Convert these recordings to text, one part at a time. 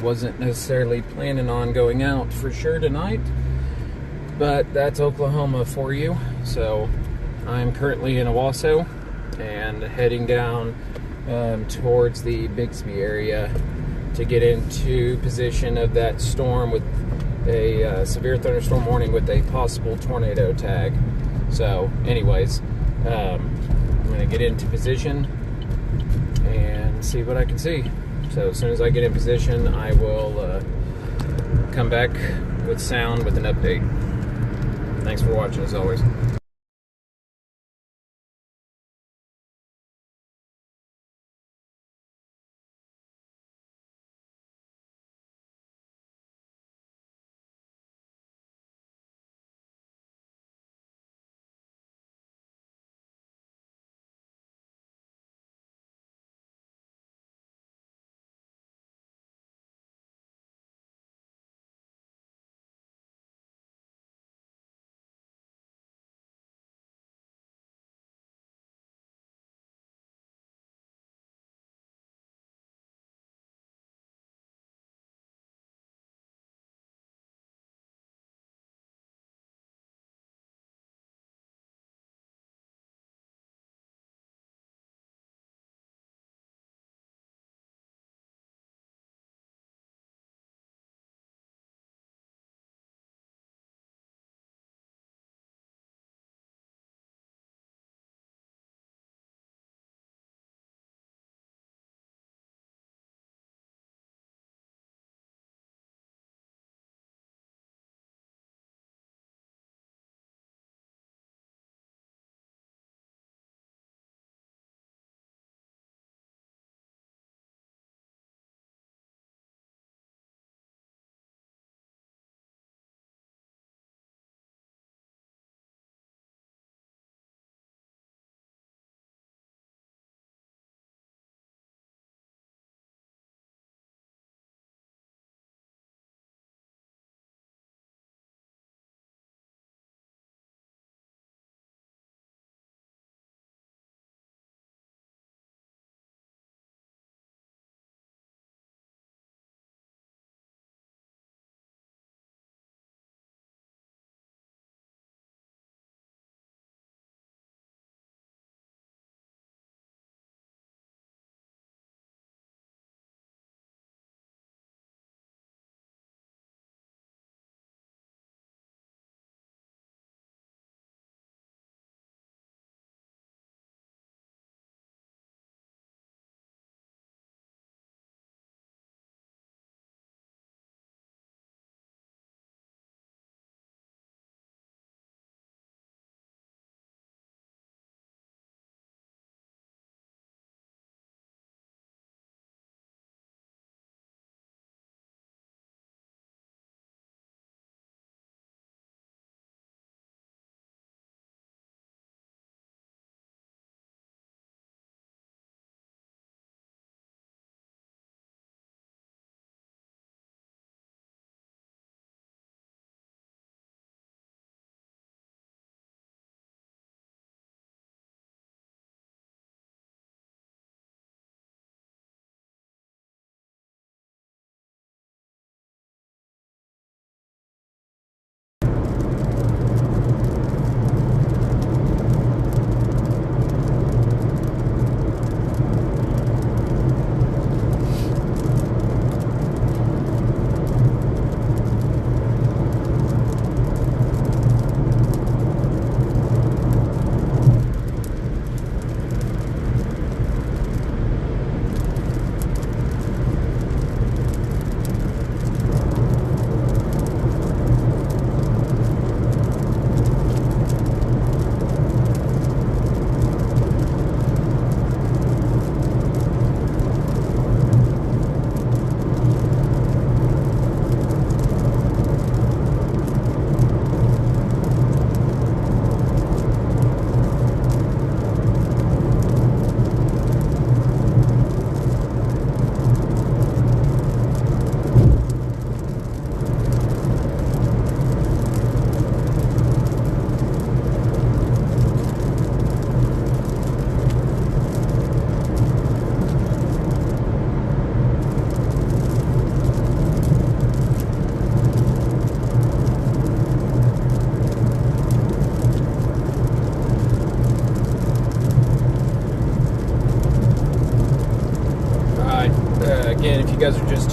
wasn't necessarily planning on going out for sure tonight, but that's Oklahoma for you. So I'm currently in Owasso and heading down towards the Bixby area to get into position of that storm with a severe thunderstorm warning with a possible tornado tag. So anyways, I'm going to get into position and see what I can see. So as soon as I get in position, I will come back with sound with an update. Thanks for watching as always.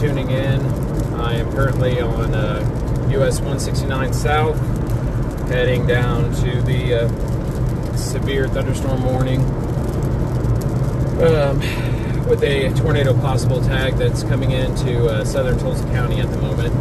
tuning in. I am currently on US 169 South, heading down to the severe thunderstorm warning with a tornado possible tag that's coming into southern Tulsa County at the moment.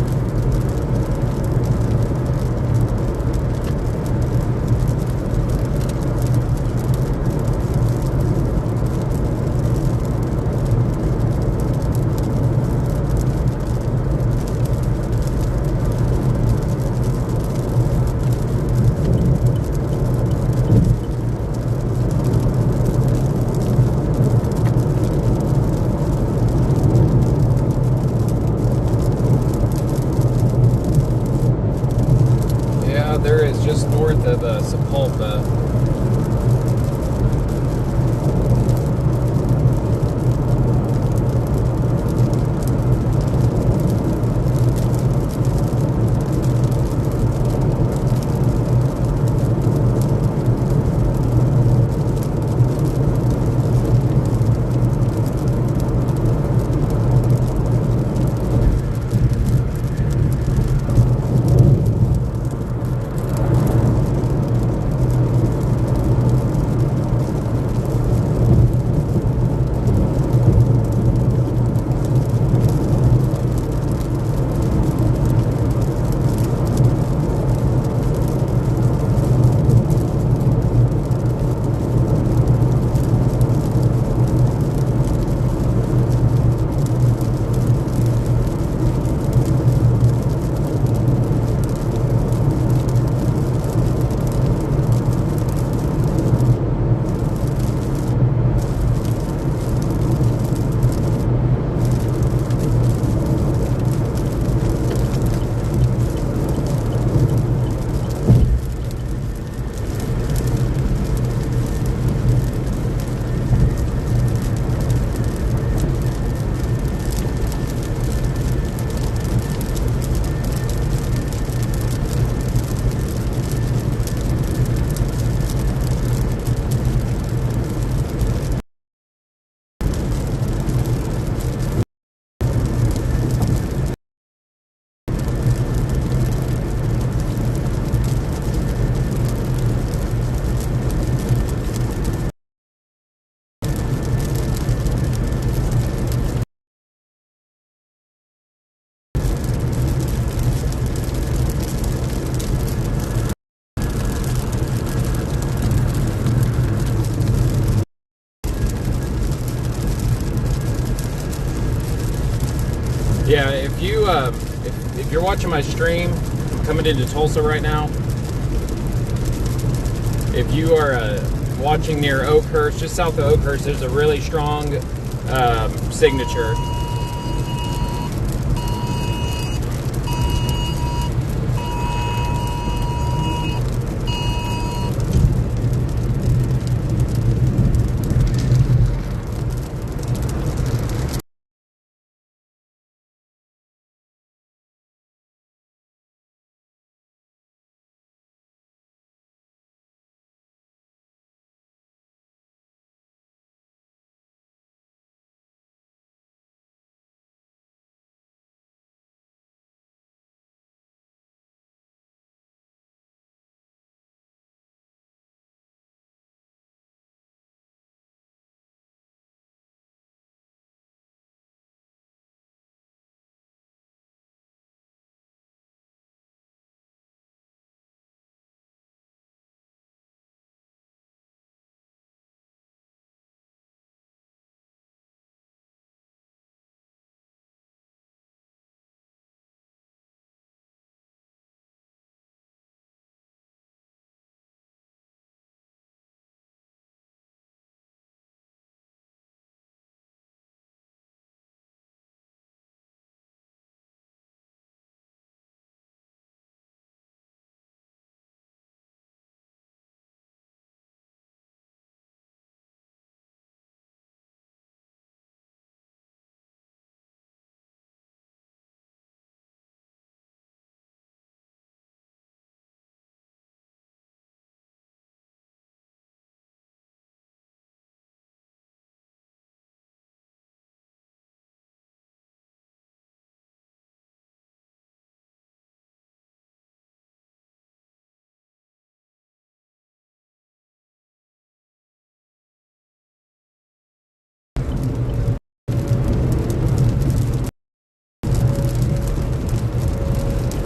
There is just north of Sepulpa. Yeah, if you're watching my stream, I'm coming into Tulsa right now. If you are watching near Oakhurst, just south of Oakhurst, there's a really strong signature.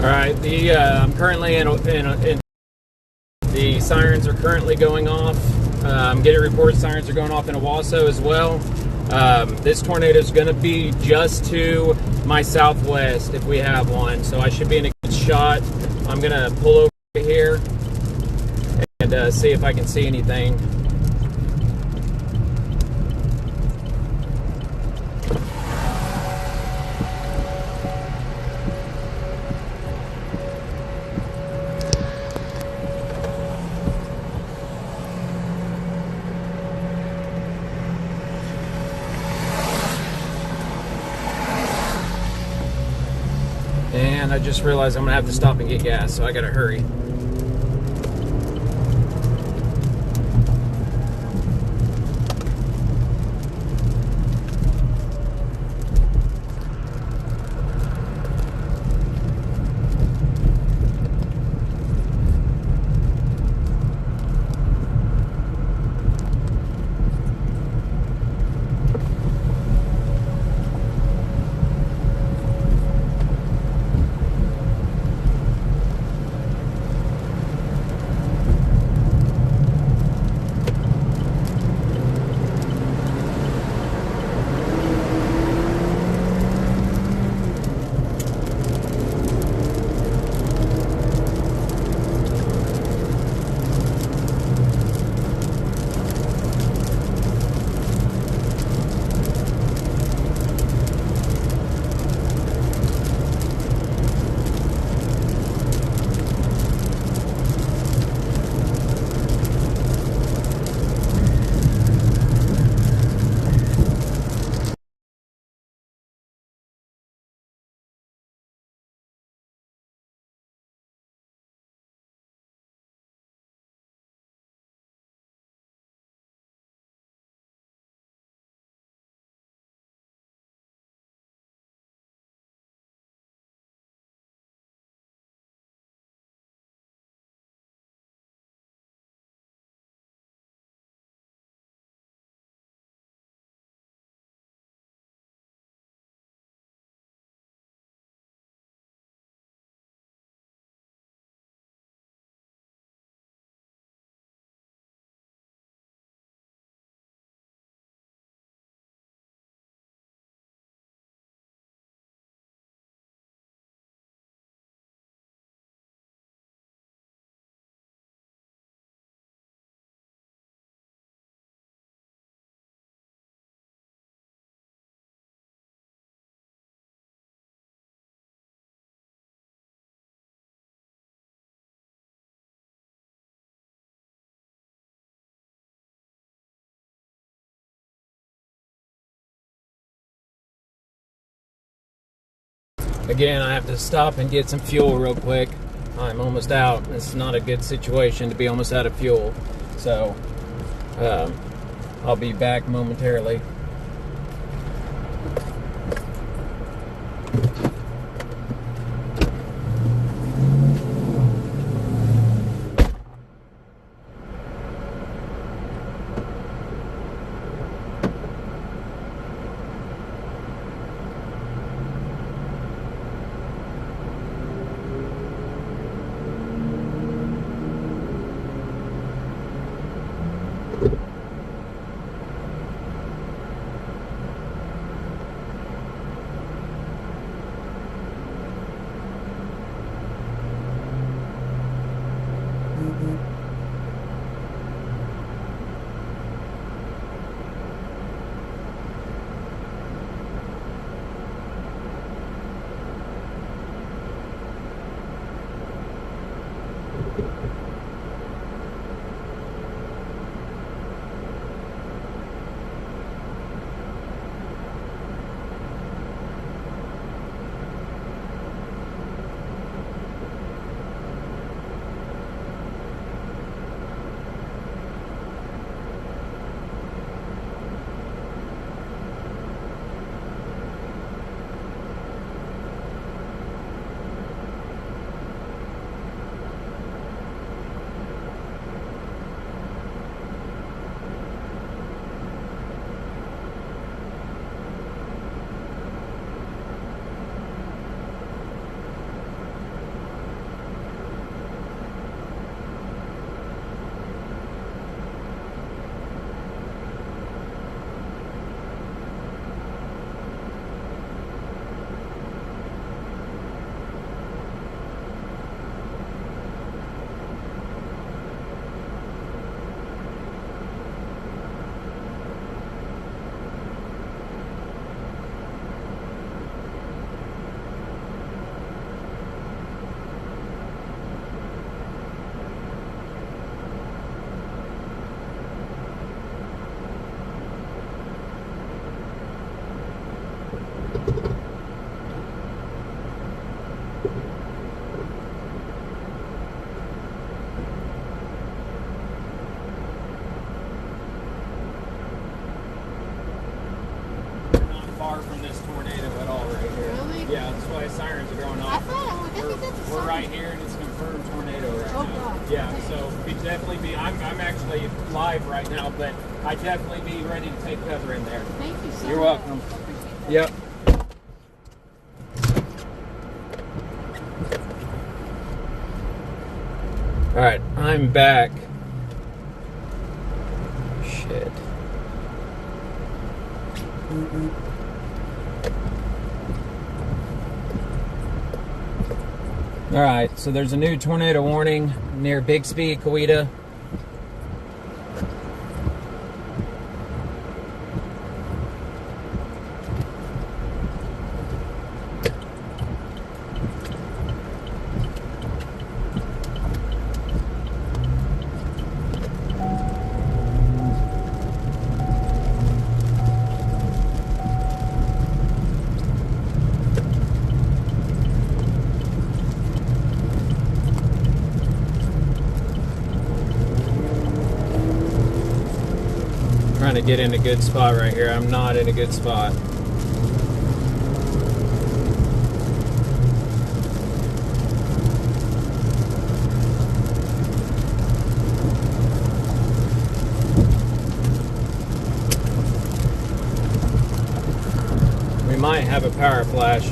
Alright, I'm currently in the sirens are currently going off. I'm getting reports sirens are going off in Owasso as well. This tornado is going to be just to my southwest if we have one, so I should be in a good shot. I'm going to pull over here and see if I can see anything. And I just realized I'm gonna have to stop and get gas, so I gotta hurry. Again, I have to stop and get some fuel real quick. I'm almost out. It's not a good situation to be almost out of fuel. So, I'll be back momentarily. Not far from this tornado at all right here. Really? Yeah, that's why sirens are going I off. thought We're right here and it's a confirmed tornado right Oh, now. God. Yeah, Okay. so we definitely be, I'm actually live right now, but I'd definitely be ready to take cover in there. Thank you so You're much. welcome. I appreciate that. Yep. All right, I'm back. Shit. All right, so there's a new tornado warning near Bixby, Coweta. Trying to get in a good spot right here. I'm not in a good spot. We might have a power flash.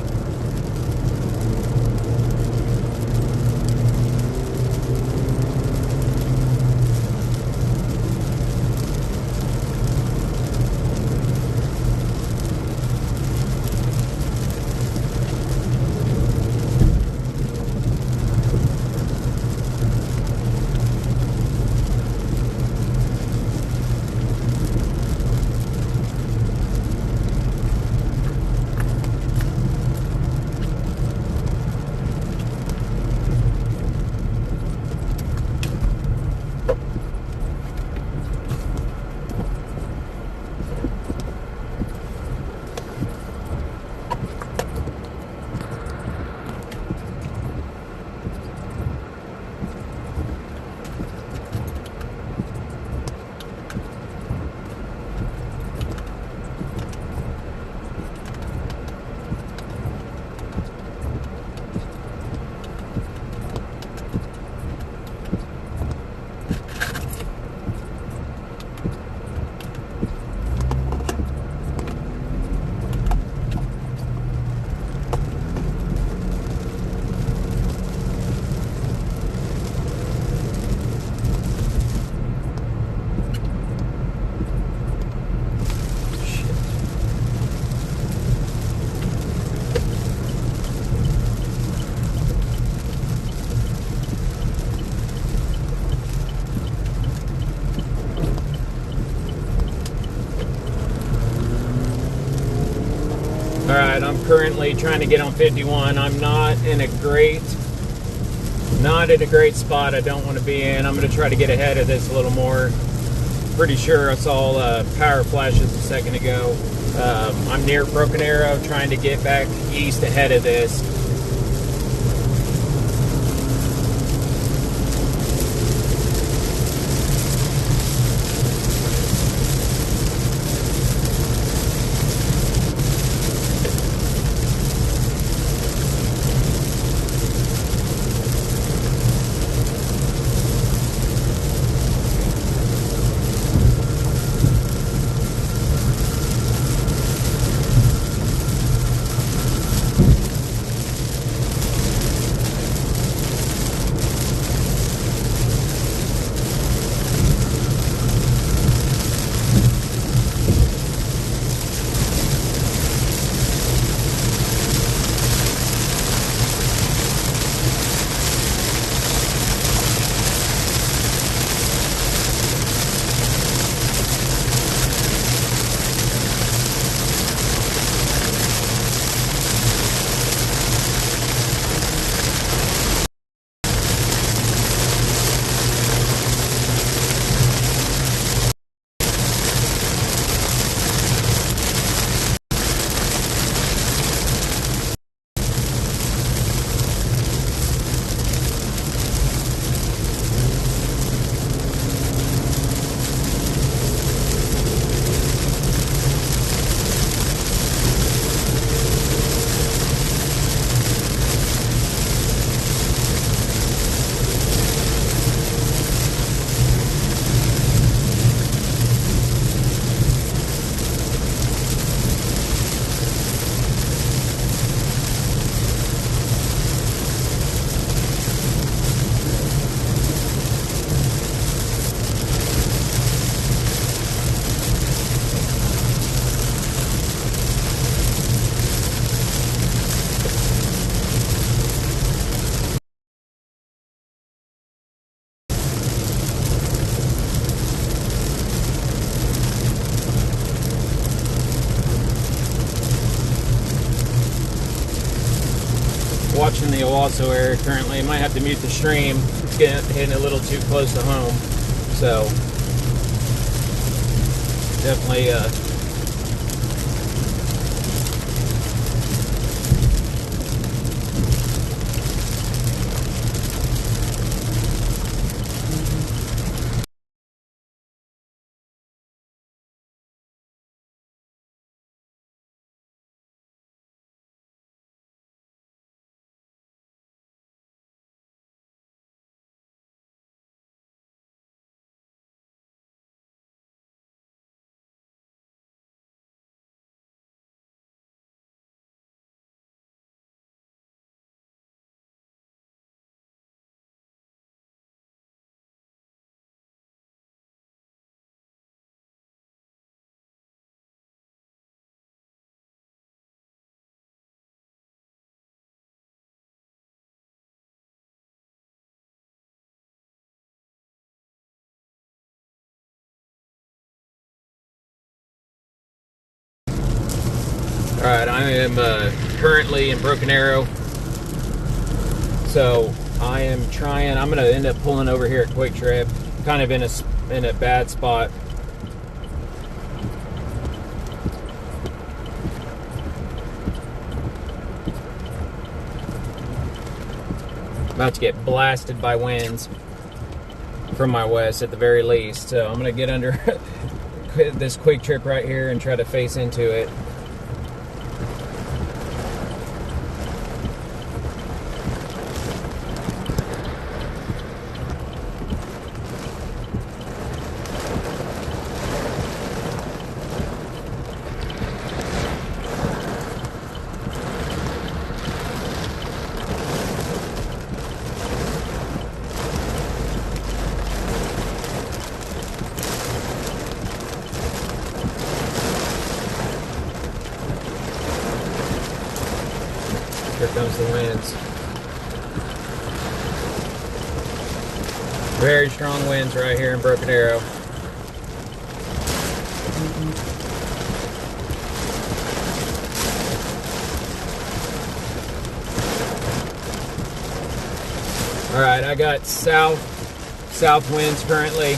Alright, I'm currently trying to get on 51. I'm not in a great spot I don't want to be in. I'm going to try to get ahead of this a little more. Pretty sure I saw power flashes a second ago. I'm near Broken Arrow, trying to get back east ahead of this. watching the Owasso area currently. I might have to mute the stream. It's hitting a little too close to home. So definitely Alright, I am currently in Broken Arrow, so I'm going to end up pulling over here at Quick Trip, kind of in a bad spot. About to get blasted by winds from my west at the very least, so I'm going to get under this Quick Trip right here and try to face into it. Here comes the winds. Very strong winds right here in Broken Arrow. Alright, I got south winds currently.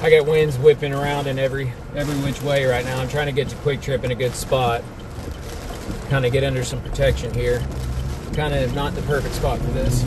I got winds whipping around in every which way right now. I'm trying to get to Quick Trip in a good spot. Kind of get under some protection here. Kind of not the perfect spot for this.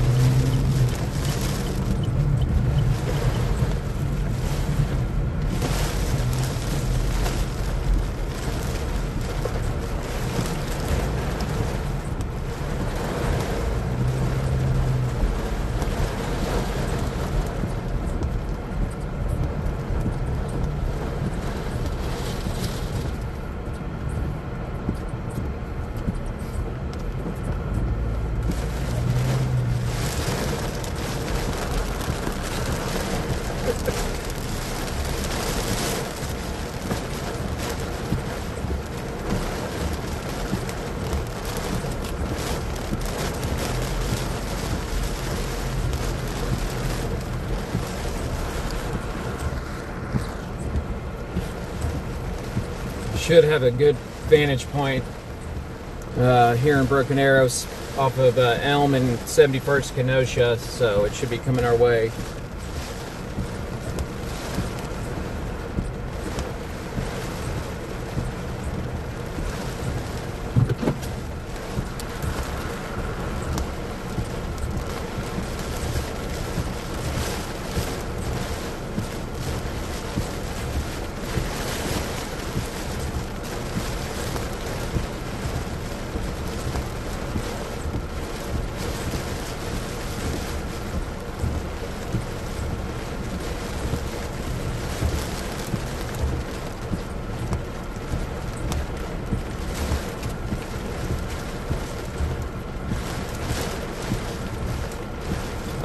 Should have a good vantage point here in Broken Arrows off of Elm and 71st Kenosha, so it should be coming our way.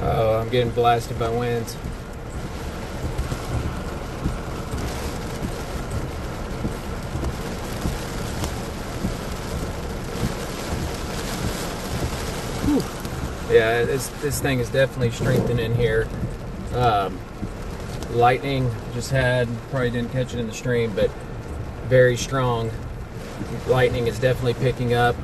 Oh, I'm getting blasted by winds. Whew. Yeah, this thing is definitely strengthening here. Lightning just had, probably didn't catch it in the stream, but very strong Lightning is definitely picking up.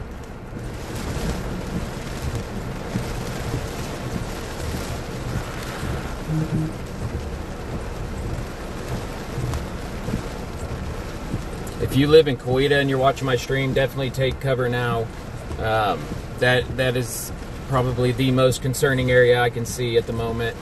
If you live in Coweta and you're watching my stream, definitely take cover now. That is probably the most concerning area I can see at the moment.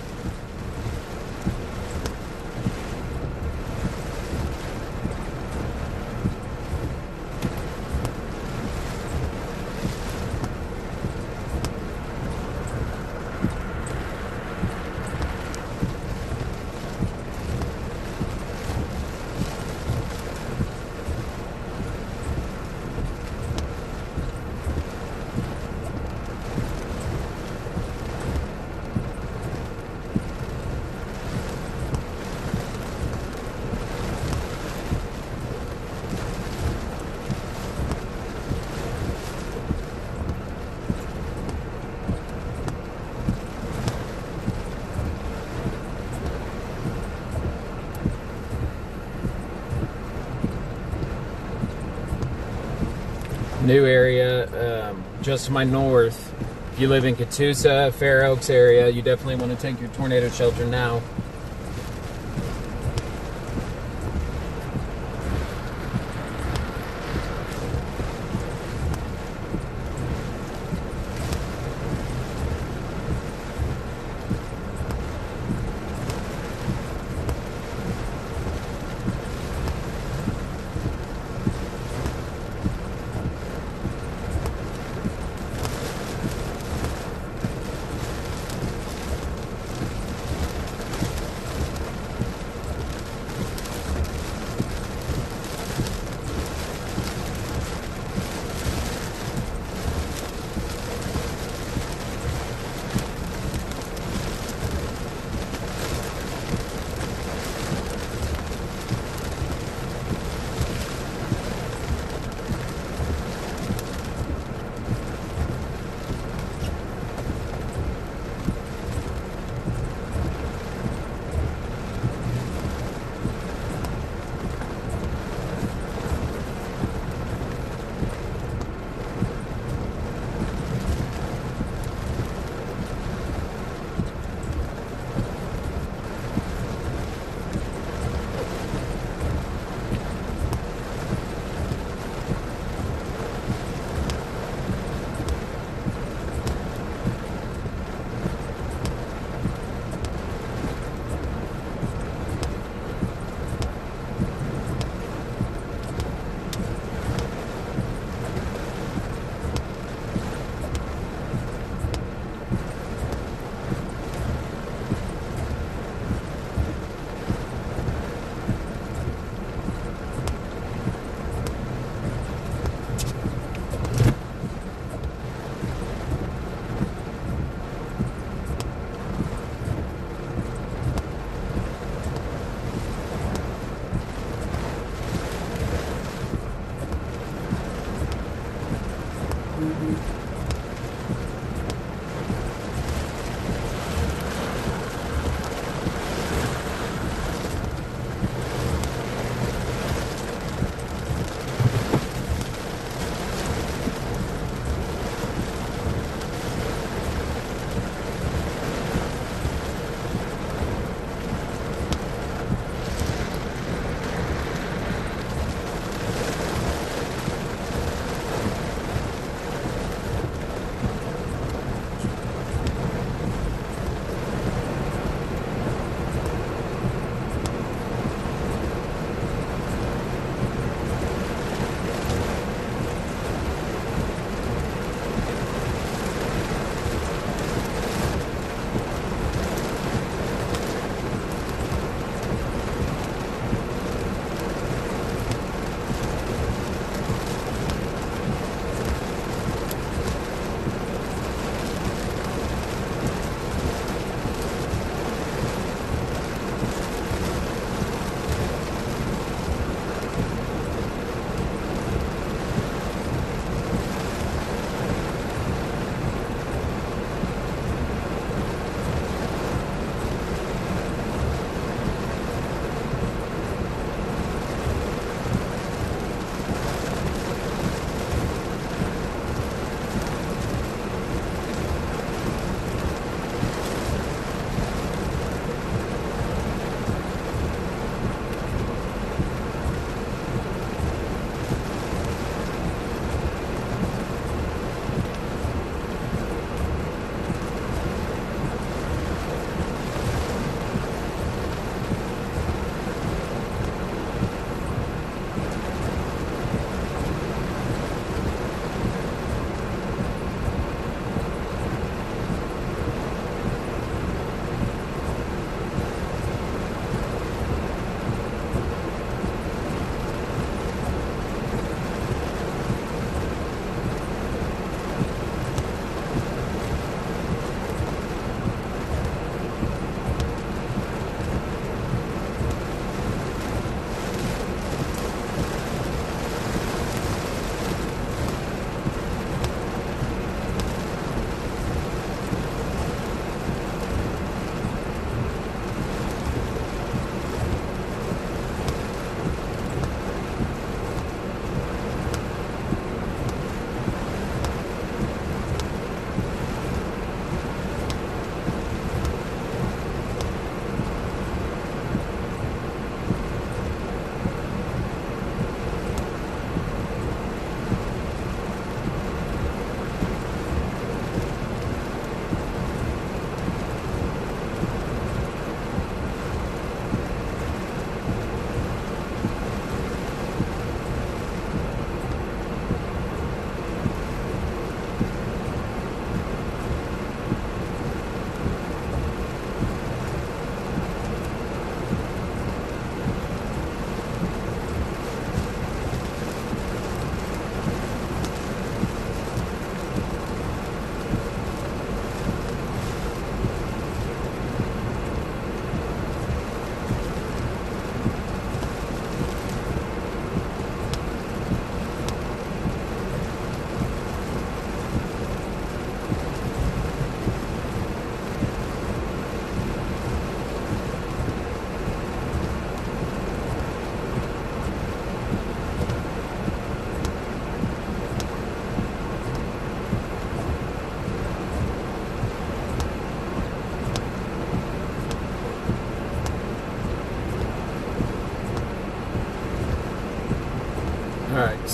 New area just to my north. If you live in Catoosa, Fair Oaks area, you definitely want to take your tornado shelter now.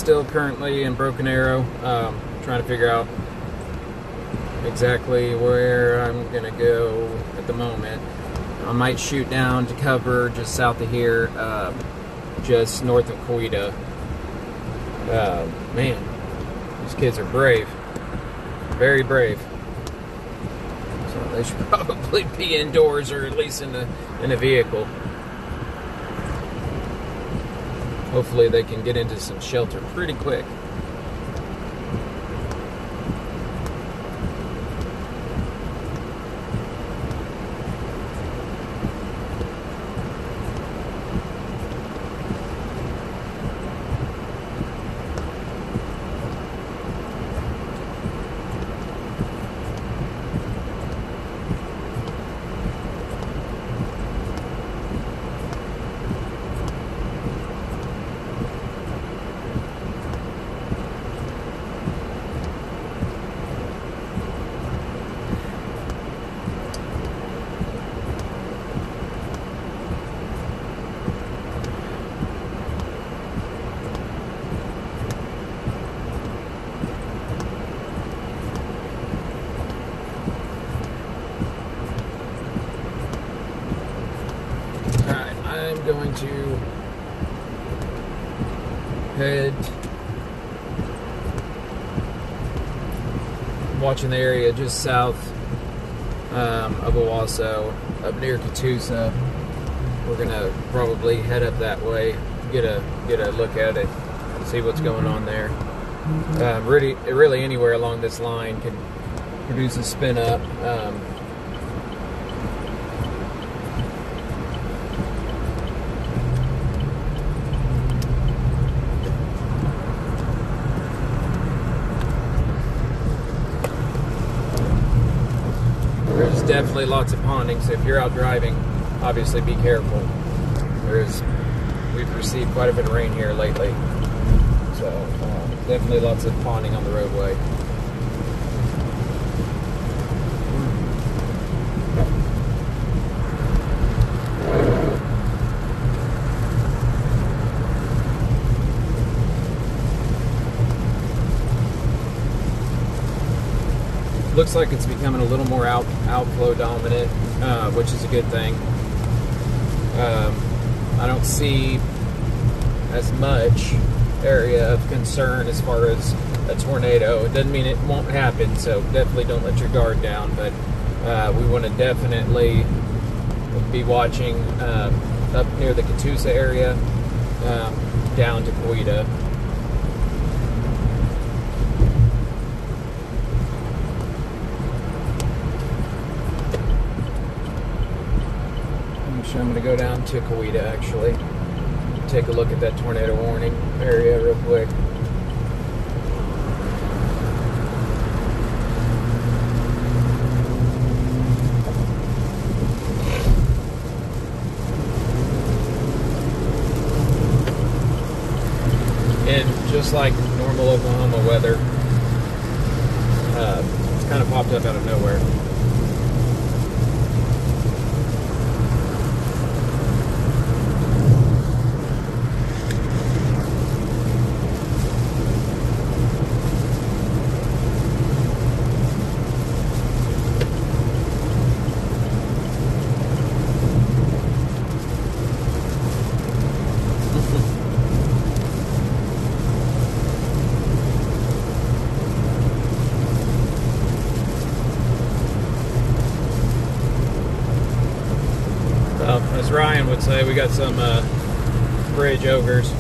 still currently in Broken Arrow, trying to figure out exactly where I'm going to go at the moment. I might shoot down to cover just south of here, just north of Coweta. Man, these kids are brave. Very brave. So they should probably be indoors or at least in a vehicle. Hopefully they can get into some shelter pretty quick. Going to head, watching the area just south of Owasso, up near Catoosa. We're gonna probably head up that way, get a look at it, see what's going on there. Really anywhere along this line can produce a spin up. Definitely lots of ponding, so if you're out driving, obviously be careful. We've received quite a bit of rain here lately, so definitely lots of ponding on the roadway. Looks like it's becoming a little more outflow dominant, which is a good thing. I don't see as much area of concern as far as a tornado. It doesn't mean it won't happen, so definitely don't let your guard down, but we want to definitely be watching up near the Catoosa area, down to Coweta. I'm going to go down to Coweta, actually, take a look at that tornado warning area real quick. And just like normal Oklahoma weather, it's kind of popped up out of nowhere. As Ryan would say, we got some bridge ogres.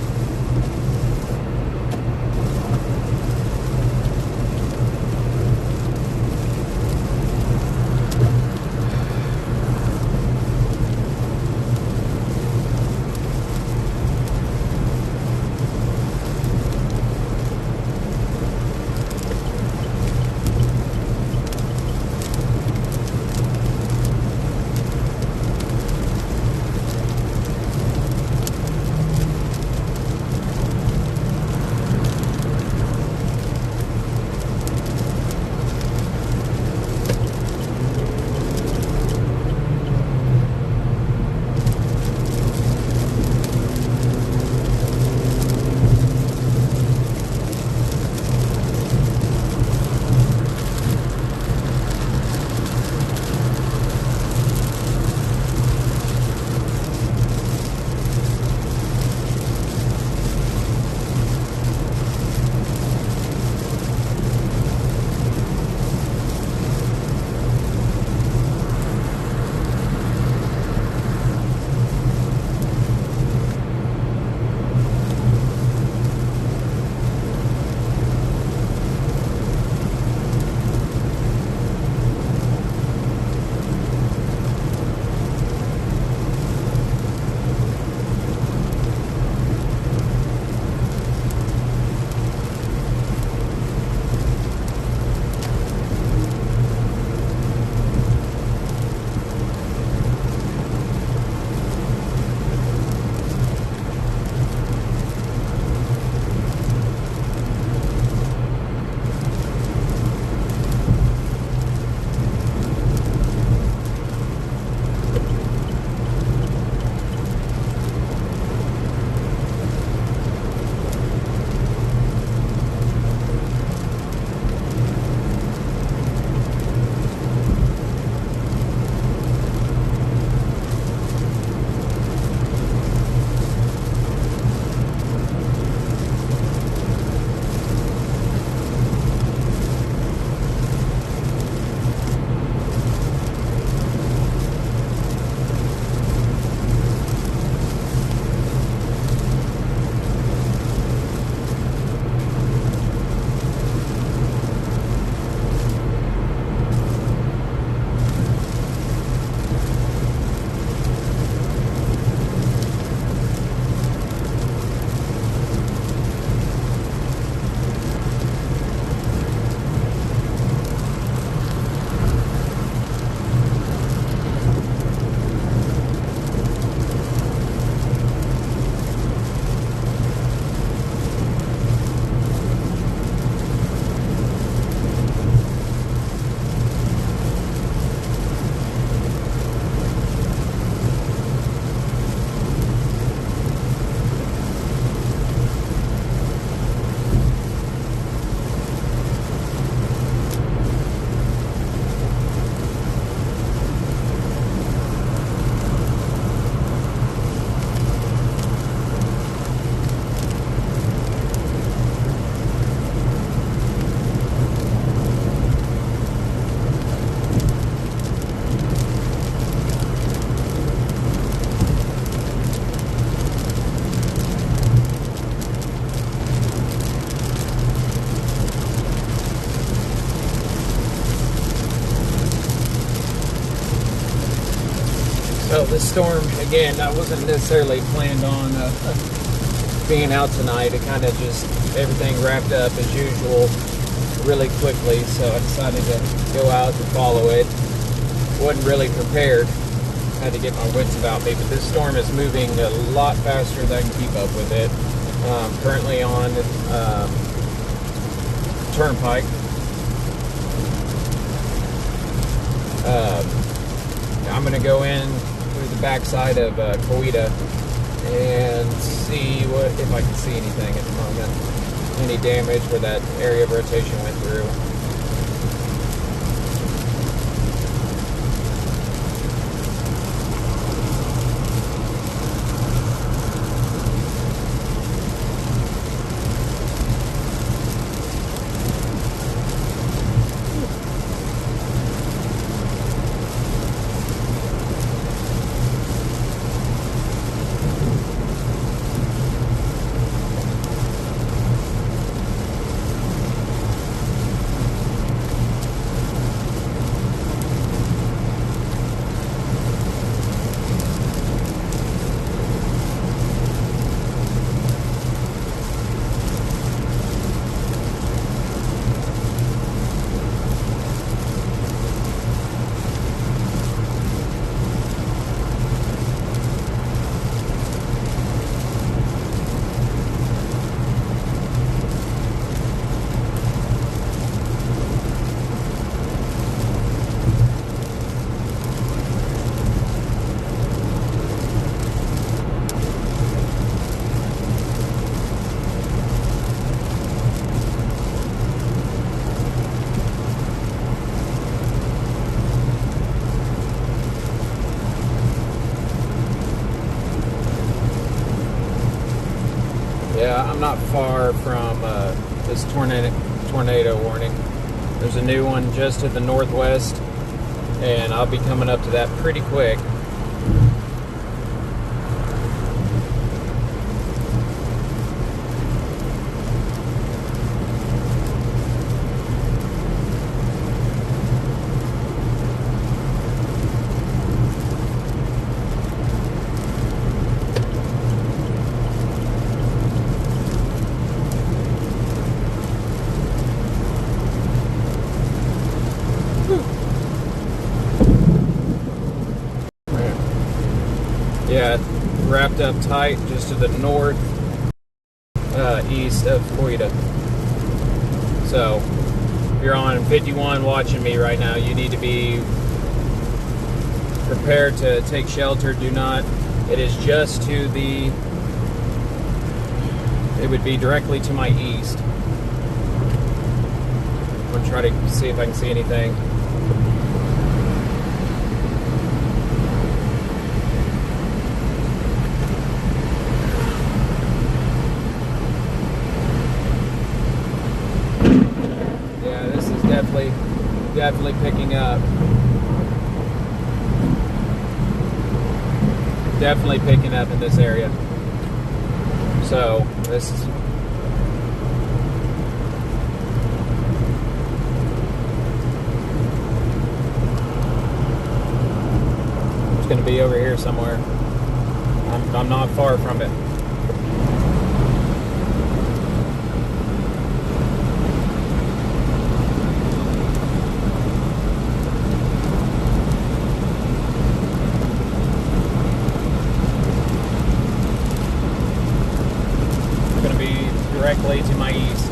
Well, this storm, again, I wasn't necessarily planned on being out tonight. It kind of just, everything wrapped up as usual really quickly, so I decided to go out and follow it. Wasn't really prepared. Had to get my wits about me, but this storm is moving a lot faster than I can keep up with it. Currently on Turnpike. I'm going to go in through the backside of Coweta and see if I can see anything at the moment. Any damage where that area of rotation went through. Yeah, I'm not far from this tornado warning. There's a new one just to the northwest, and I'll be coming up to that pretty quick. Yeah, wrapped up tight just to the north east of Coweta. So if you're on 51 watching me right now, you need to be prepared to take shelter. Do not, it is just to the, it would be directly to my east. I'm going to try to see if I can see anything. Definitely picking up. Definitely picking up in this area. So this is it's going to be over here somewhere. I'm not far from it. Directly to my east.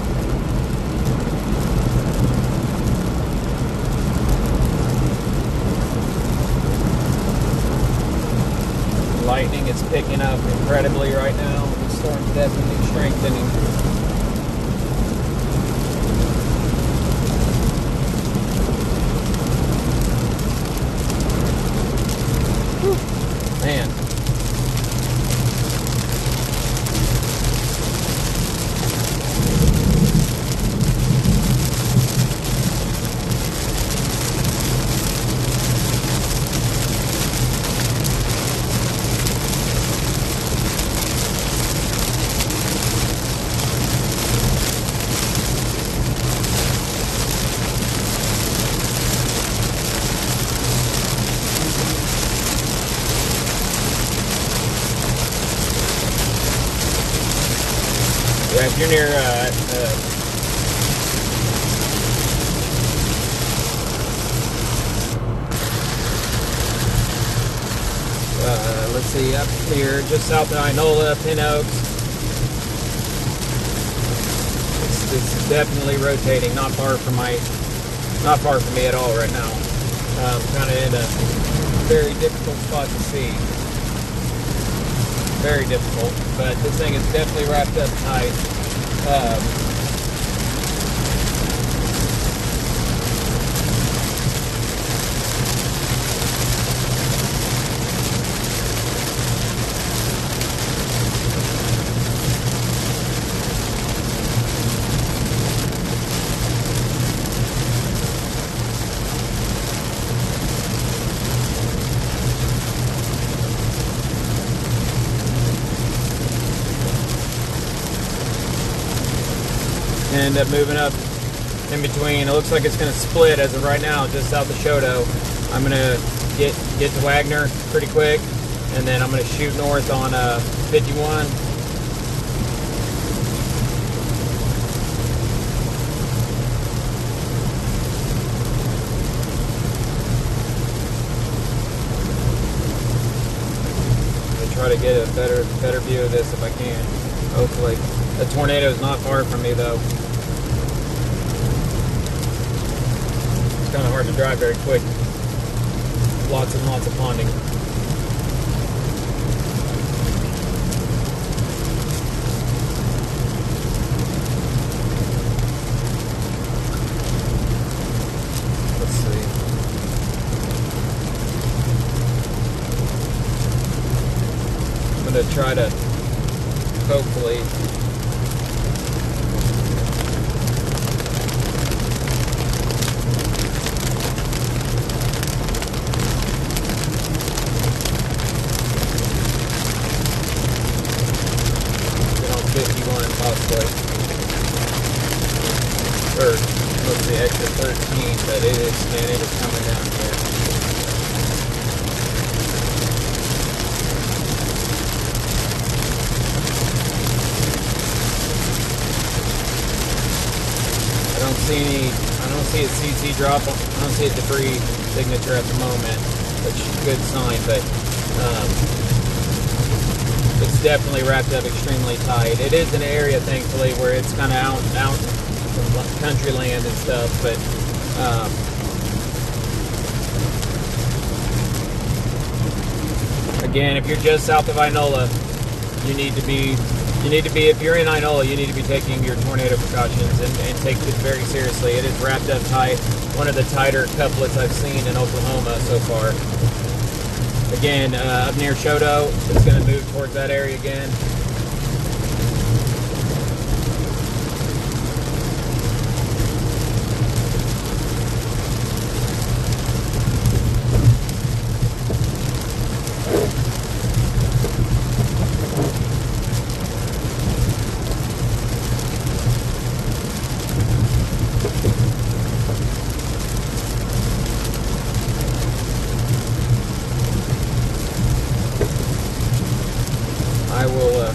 Lightning is picking up incredibly right now. The storm's definitely strengthening. Whew. Man. you're near let's see, up here just south of Inola, Pin Oaks. It's definitely rotating, not far from me at all right now. Kind of in a very difficult spot to see. Very difficult, but this thing is definitely wrapped up tight. End up moving up in between. It looks like it's going to split as of right now, just south of Shoto. I'm going to get to Wagner pretty quick, and then I'm going to shoot north on 51. I'm going to try to get a better view of this if I can. Hopefully. The tornado is not far from me though. It's kind of hard to drive very quick. Lots and lots of ponding. Let's see. I'm going to try to hopefully possibly. Or let's see, exit 13, but it is coming down here. I don't see a CC drop. I don't see a debris signature at the moment, which is a good sign, but it's definitely wrapped up extremely tight. It is an area, thankfully, where it's kind of out from country land and stuff, but again, if you're just south of Inola, you need to be, if you're in Inola, you need to be taking your tornado precautions and take this very seriously. It is wrapped up tight. One of the tighter couplets I've seen in Oklahoma so far. Again, up near Shoto, it's going to move towards that area again. I will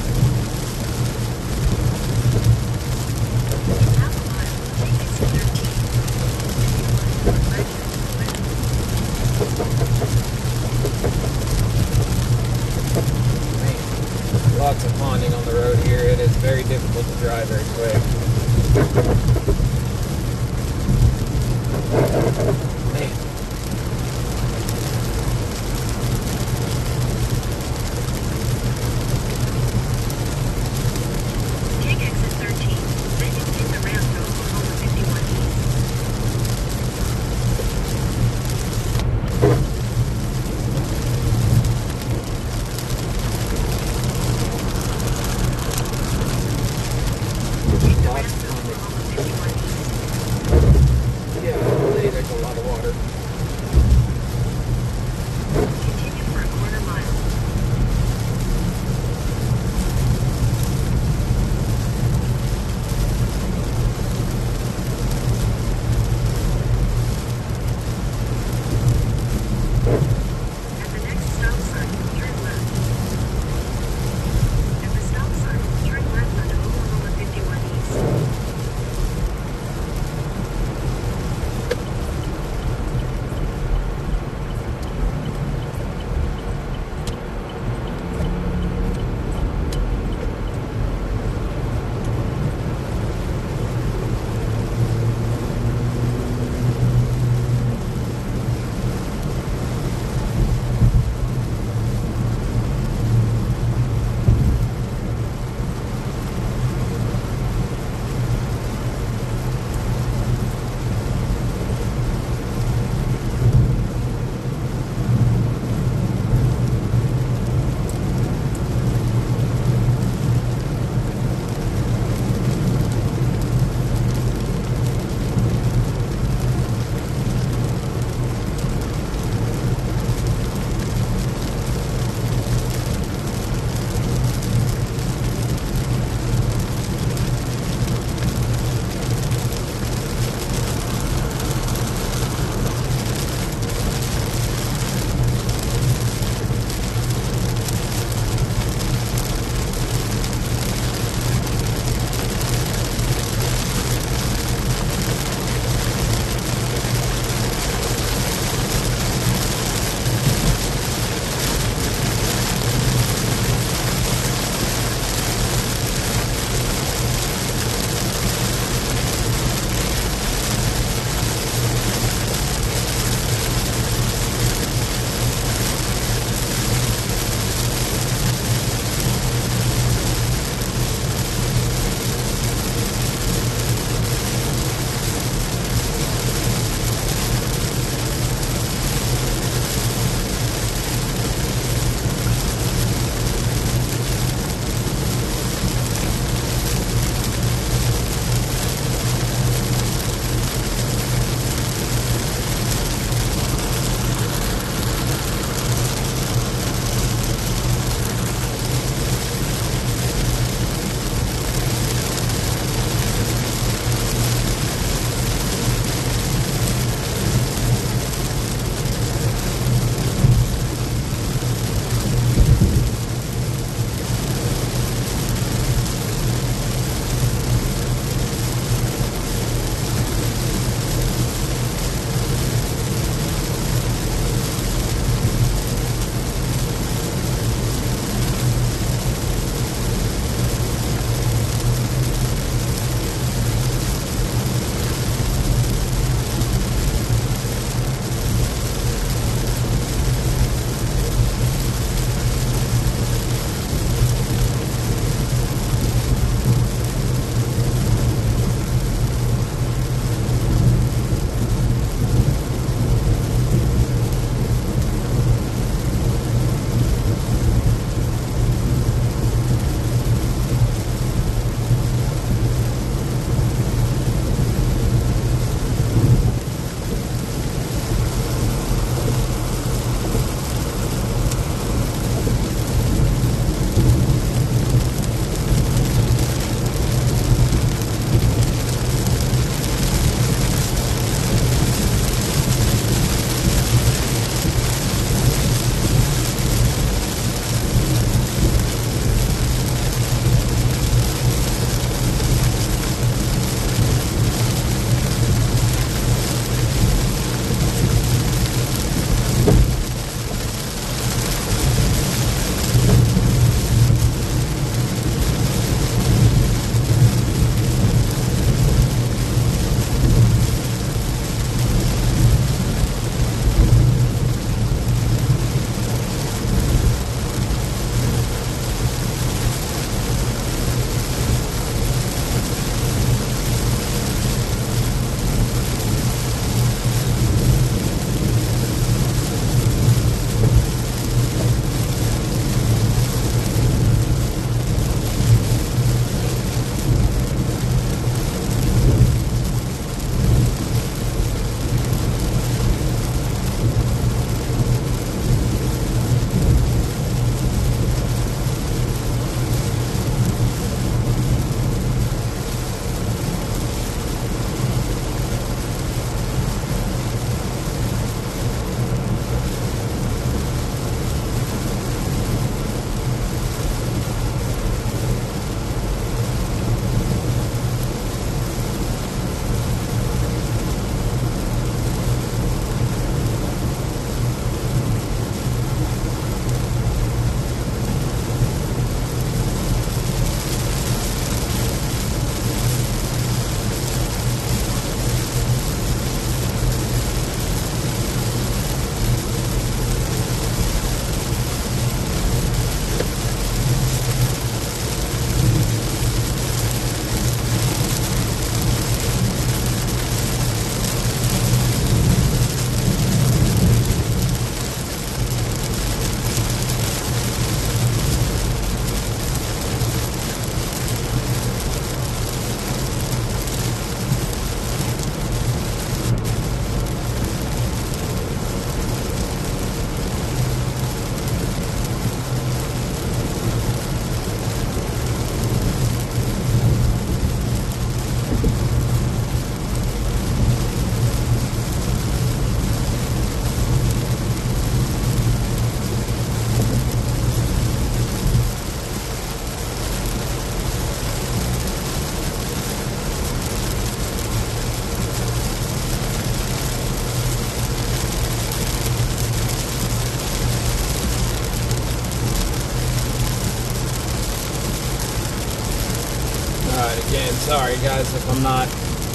Sorry guys if I'm not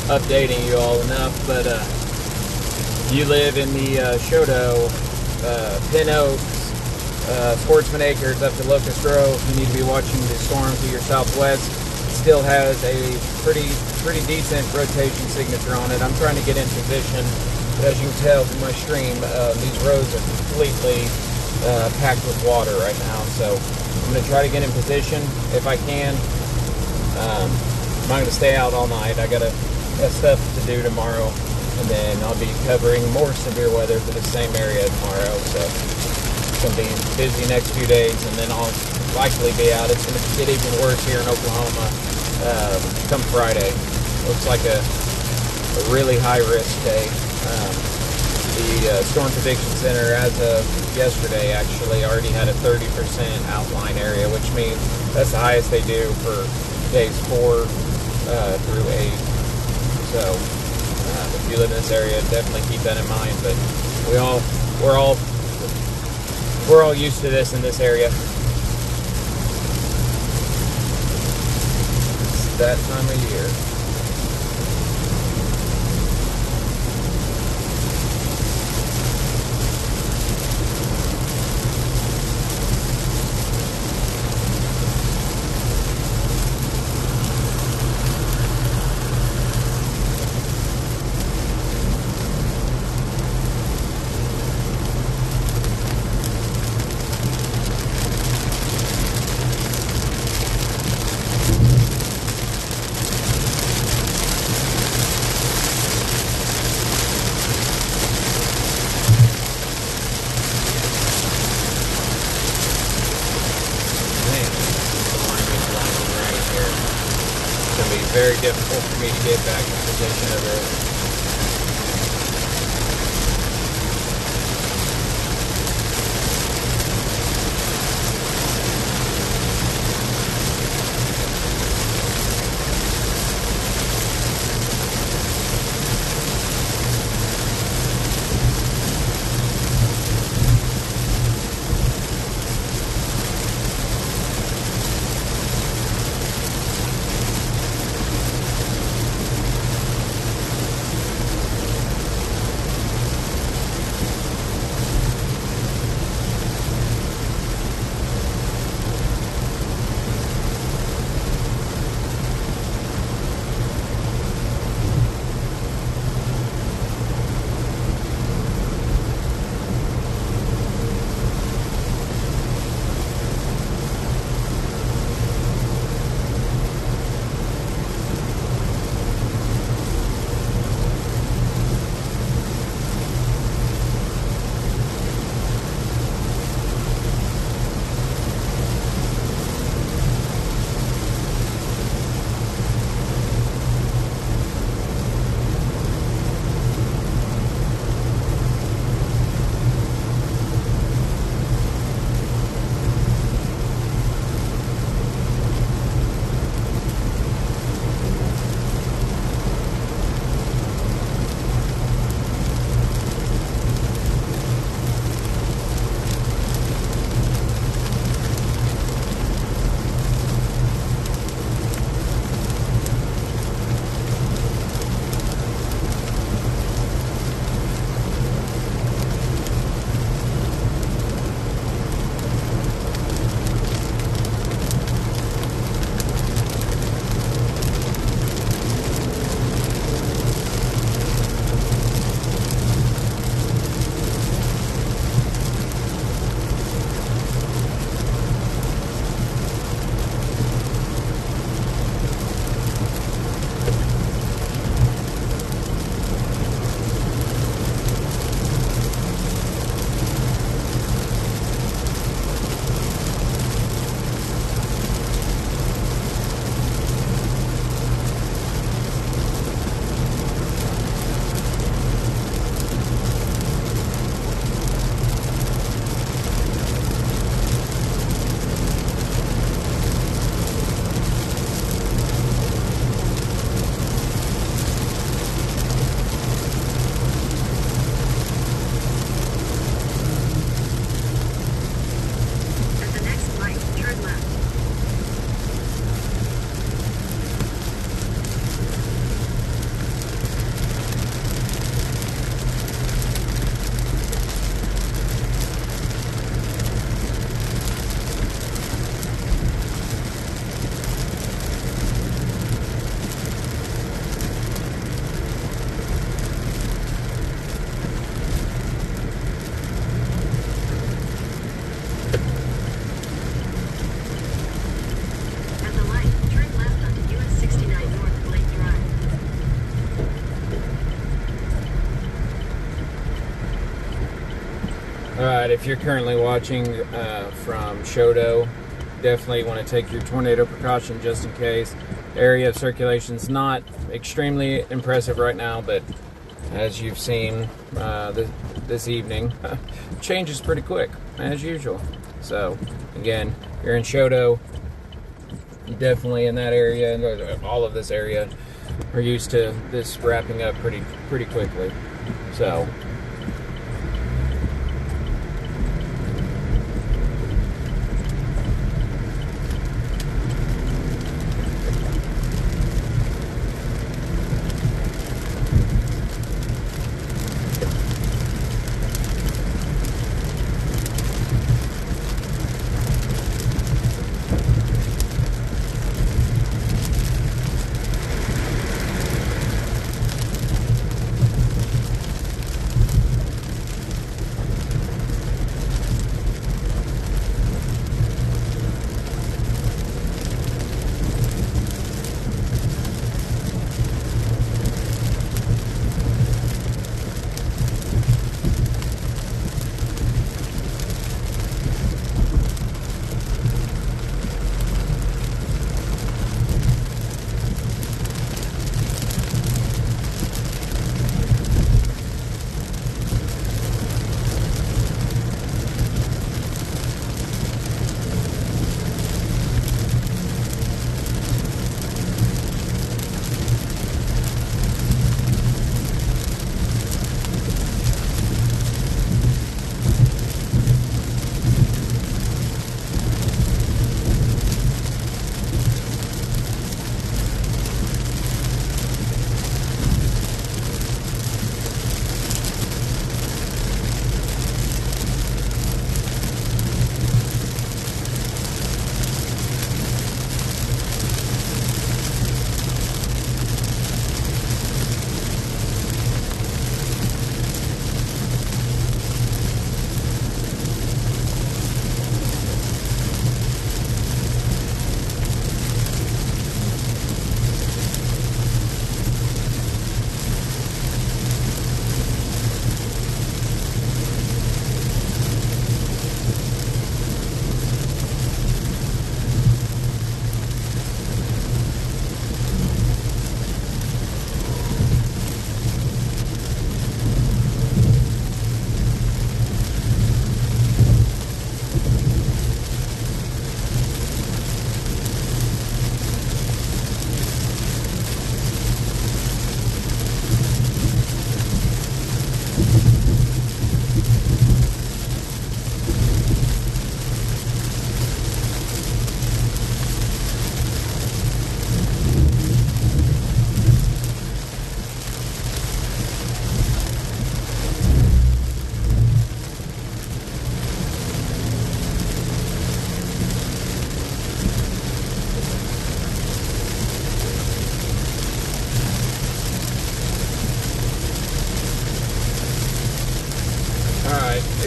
updating you all enough, but you live in the Shoto, Pin Oaks, Sportsman Acres up to Locust Grove, you need to be watching the storm to your southwest. It still has a pretty decent rotation signature on it. I'm trying to get in position, but as you can tell from my stream, these roads are completely packed with water right now, so I'm going to try to get in position if I can. I'm not going to stay out all night. I got stuff to do tomorrow, and then I'll be covering more severe weather for the same area tomorrow, so it's going to be busy next few days, and then I'll likely be out. It's going to get even worse here in Oklahoma come Friday. Looks like a really high-risk day. The Storm Prediction Center, as of yesterday, actually already had a 30% outline area, which means that's the highest they do for days 4 through 8. So if you live in this area, definitely keep that in mind. But we're all used to this in this area. It's that time of year. Very difficult for me to get back in position of it. Alright, if you're currently watching from Shoto, definitely want to take your tornado precaution just in case. Area of circulation is not extremely impressive right now, but as you've seen this evening, changes pretty quick, as usual. So, again, you're in Shoto, definitely in that area, all of this area, are used to this wrapping up pretty quickly. So,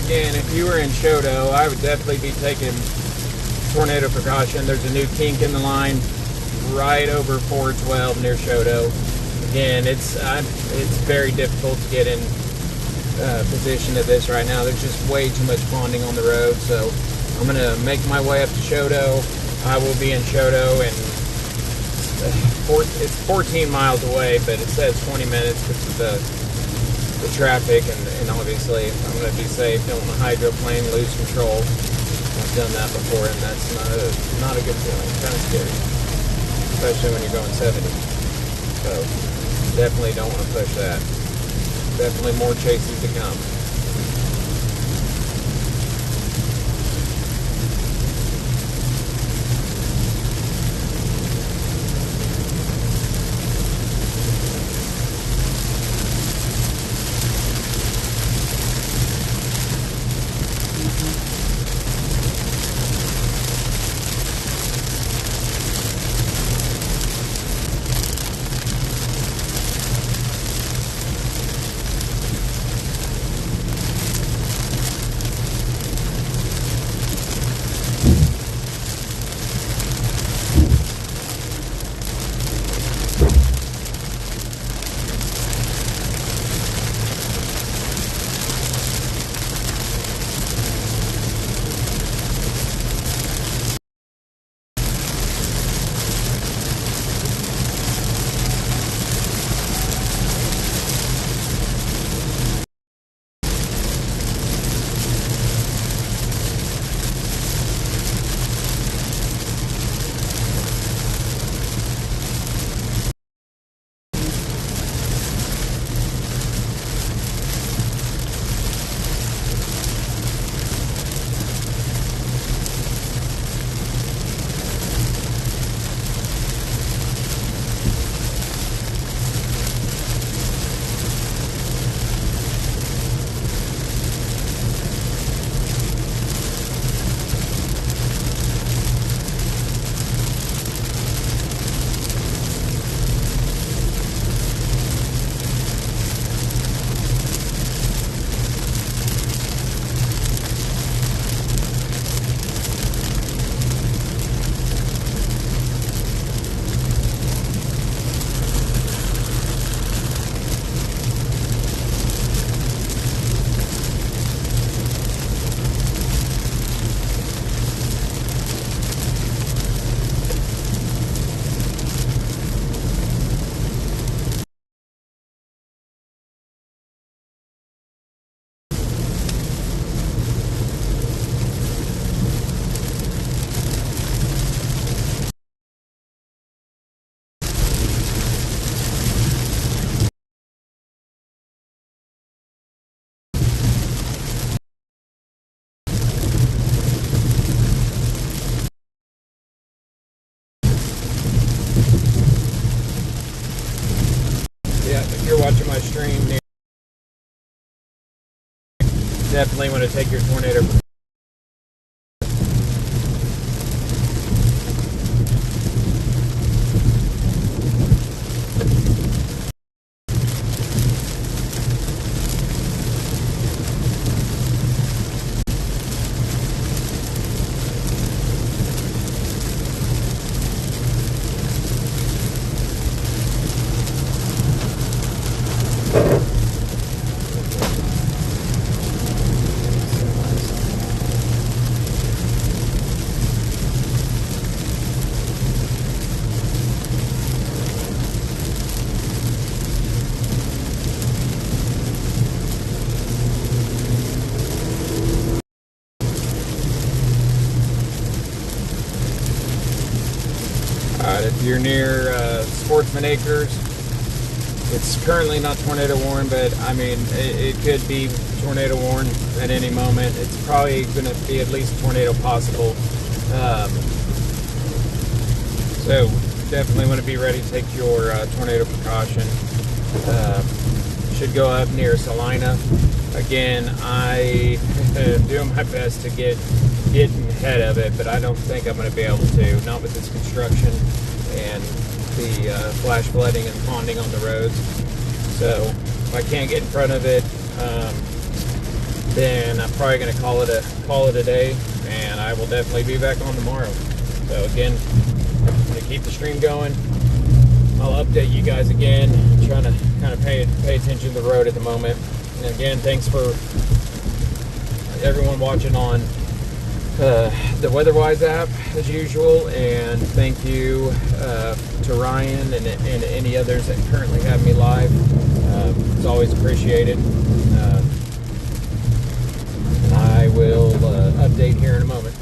again, if you were in Shoto, I would definitely be taking tornado precaution. There's a new kink in the line right over 412 near Shoto. Again, it's very difficult to get in position at this right now. There's just way too much ponding on the road, so I'm going to make my way up to Shoto. I will be in Shoto, and it's 14 miles away, but it says 20 minutes because of the traffic, and obviously I'm going to be safe. Don't want to hydroplane, lose control. I've done that before, and that's not a good feeling. It's kind of scary, especially when you're going 70. So definitely don't want to push that. Definitely more chases to come. you're watching my stream, definitely want to take your tornado. If you're near Sportsman Acres, it's currently not tornado warned, but I mean, it could be tornado warned at any moment. It's probably going to be at least tornado possible. So definitely want to be ready to take your tornado precaution. Should go up near Salina. Again, I am doing my best to get ahead of it, but I don't think I'm going to be able to, not with this construction and the flash flooding and ponding on the roads. So if I can't get in front of it, then I'm probably going to call it a day, and I will definitely be back on tomorrow. So again, I'm going to keep the stream going. I'll update you guys again. I'm trying to kind of pay attention to the road at the moment. And again, thanks for everyone watching on the WeatherWise app as usual, and thank you to Ryan and any others that currently have me live. It's always appreciated. I will update here in a moment.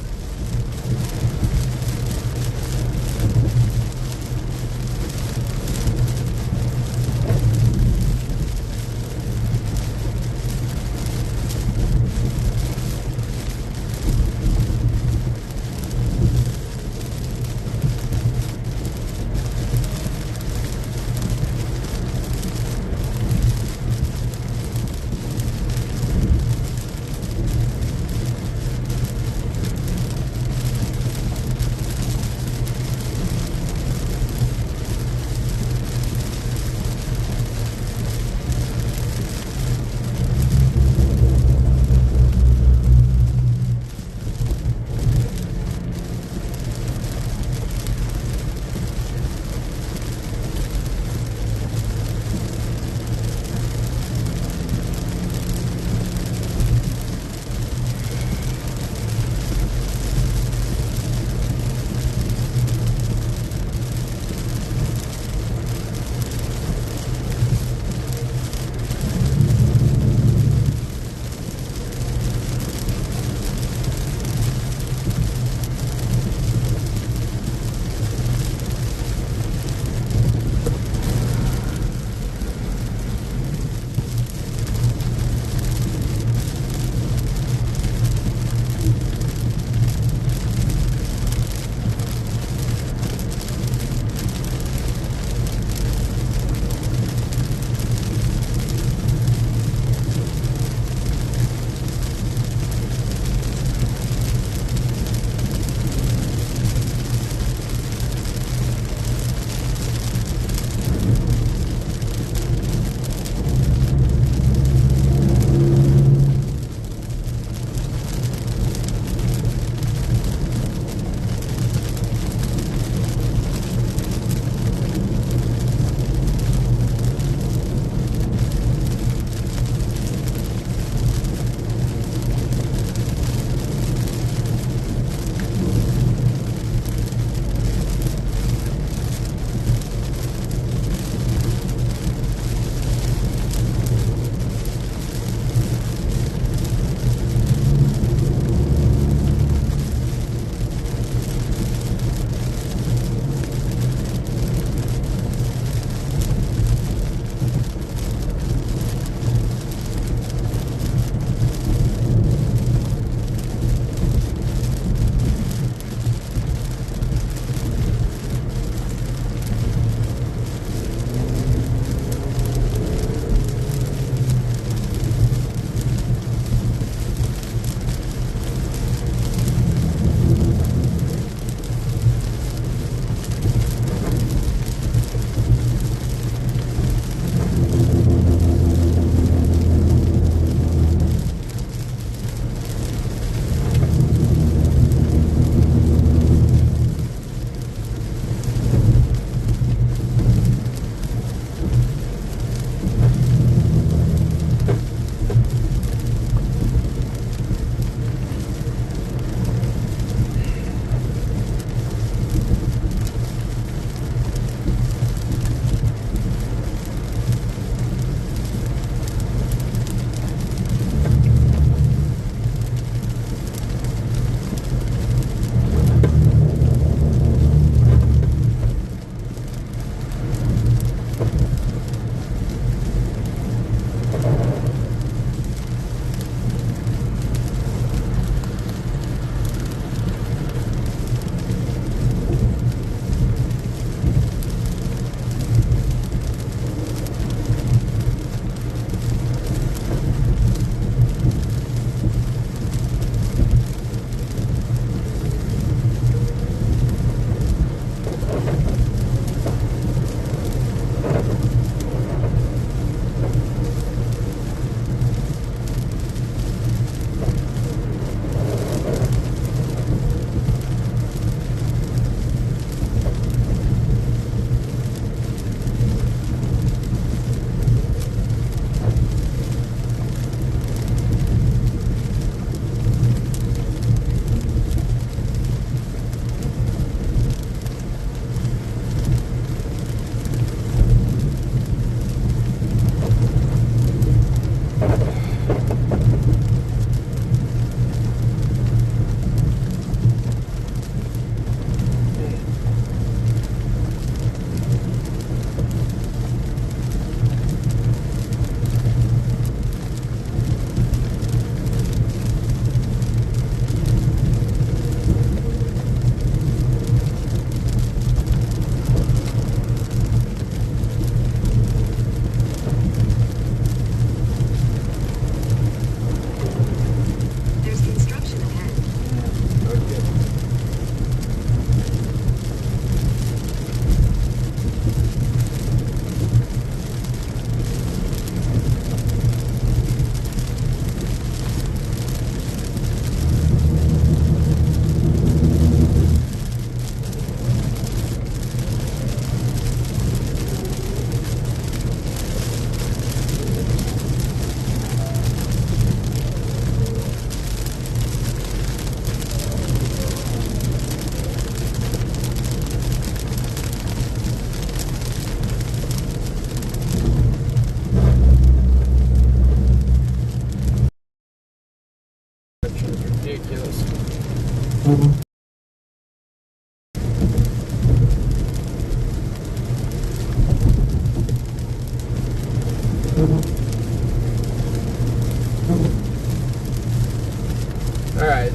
Alright,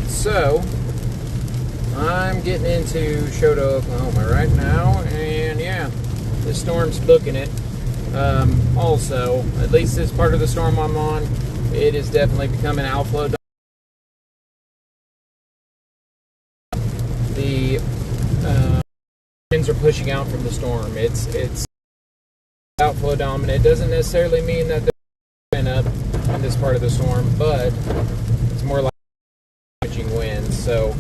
so I'm getting into Shoto, Oklahoma right now, and yeah, the storm's booking it. Also, at least this part of the storm I'm on, it is definitely becoming outflow. The winds are pushing out from the storm. It's outflow dominant. It doesn't necessarily mean that they're up in this part of the storm, but it's more like damaging winds. So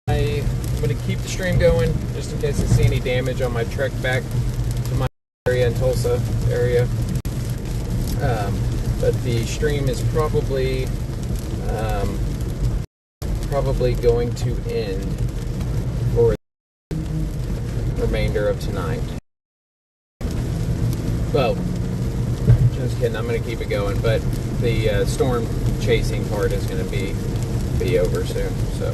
I'm going to keep the stream going just in case I see any damage on my trek back to my area in Tulsa area. But the stream is probably going to end for the remainder of tonight. Well, just kidding, I'm going to keep it going, but the storm chasing part is going to be over soon, so.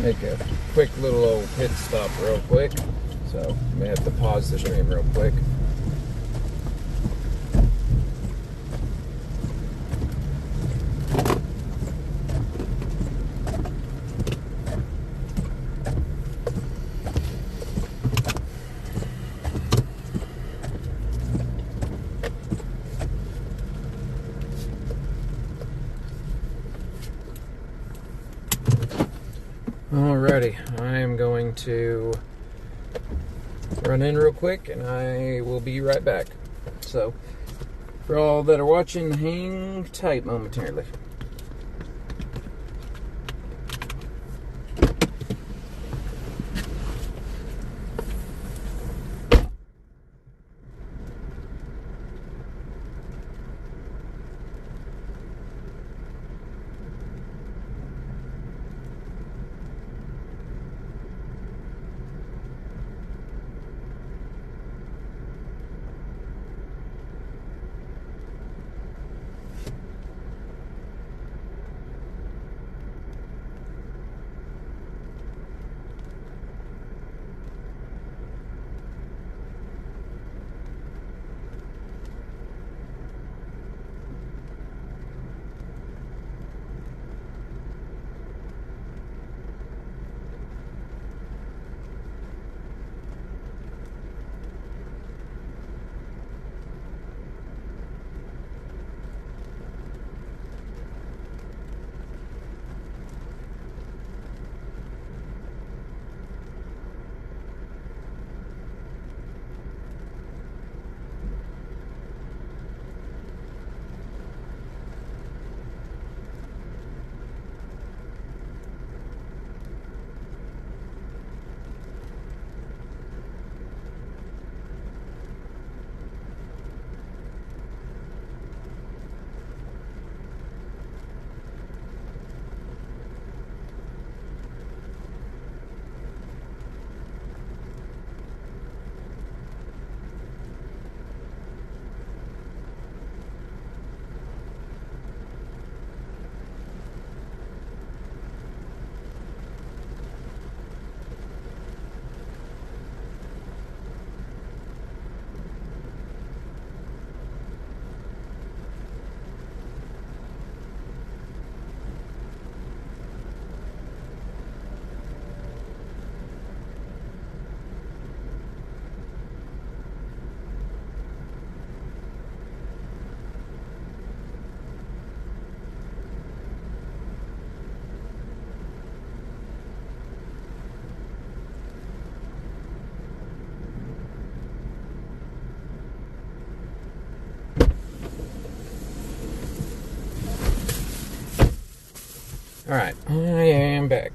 Make a quick little old pit stop real quick, so I may have to pause the stream real quick. Alrighty, I am going to run in real quick and I will be right back. So, for all that are watching, hang tight momentarily. Alright, I am back.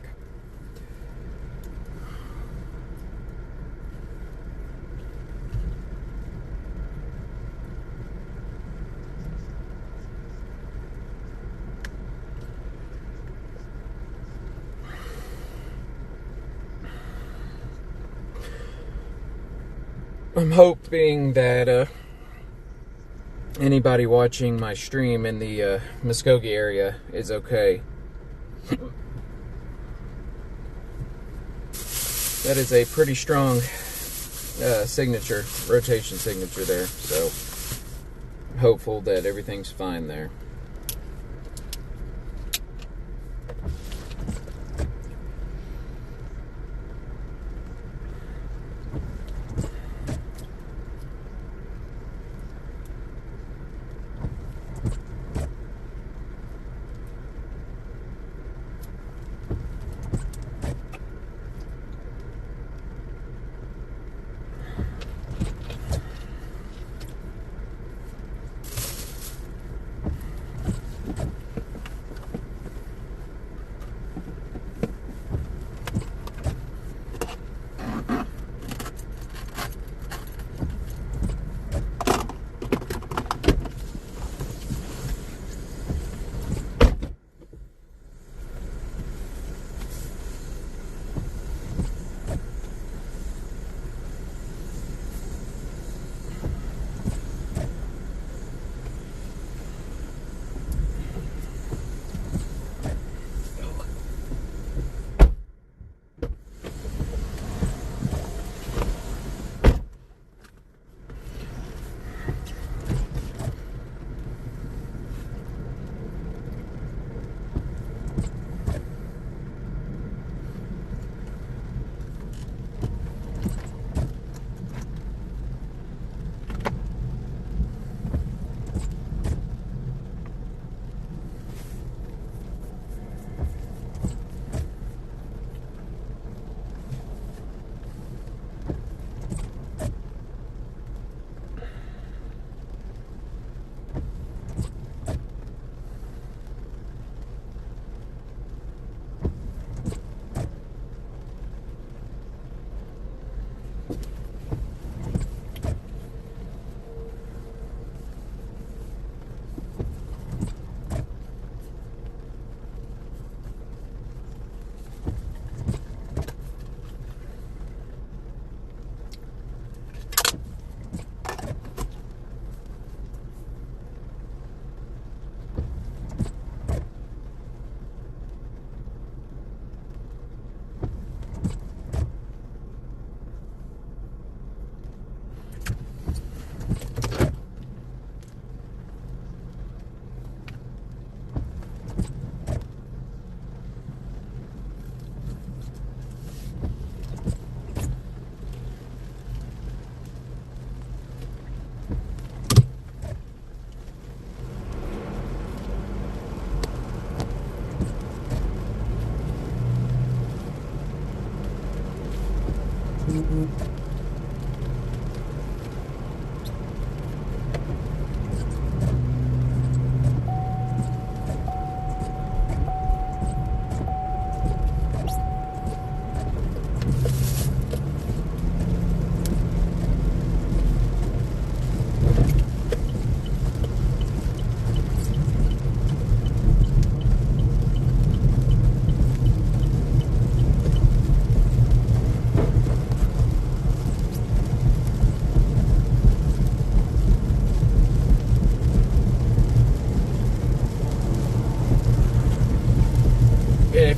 I'm hoping that anybody watching my stream in the Muskogee area is okay. That is a pretty strong rotation signature there, so I'm hopeful that everything's fine there.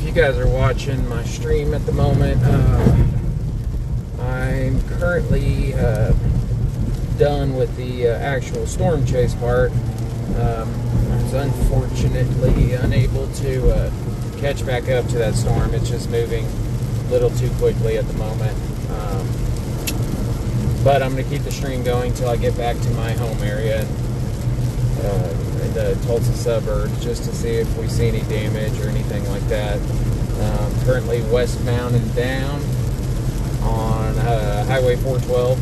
You guys are watching my stream at the moment. I'm currently done with the actual storm chase part. I was unfortunately unable to catch back up to that storm. It's just moving a little too quickly at the moment. But I'm going to keep the stream going until I get back to my home area in the Tulsa suburbs, just to see if we see any damage or anything like that. Currently westbound and down on Highway 412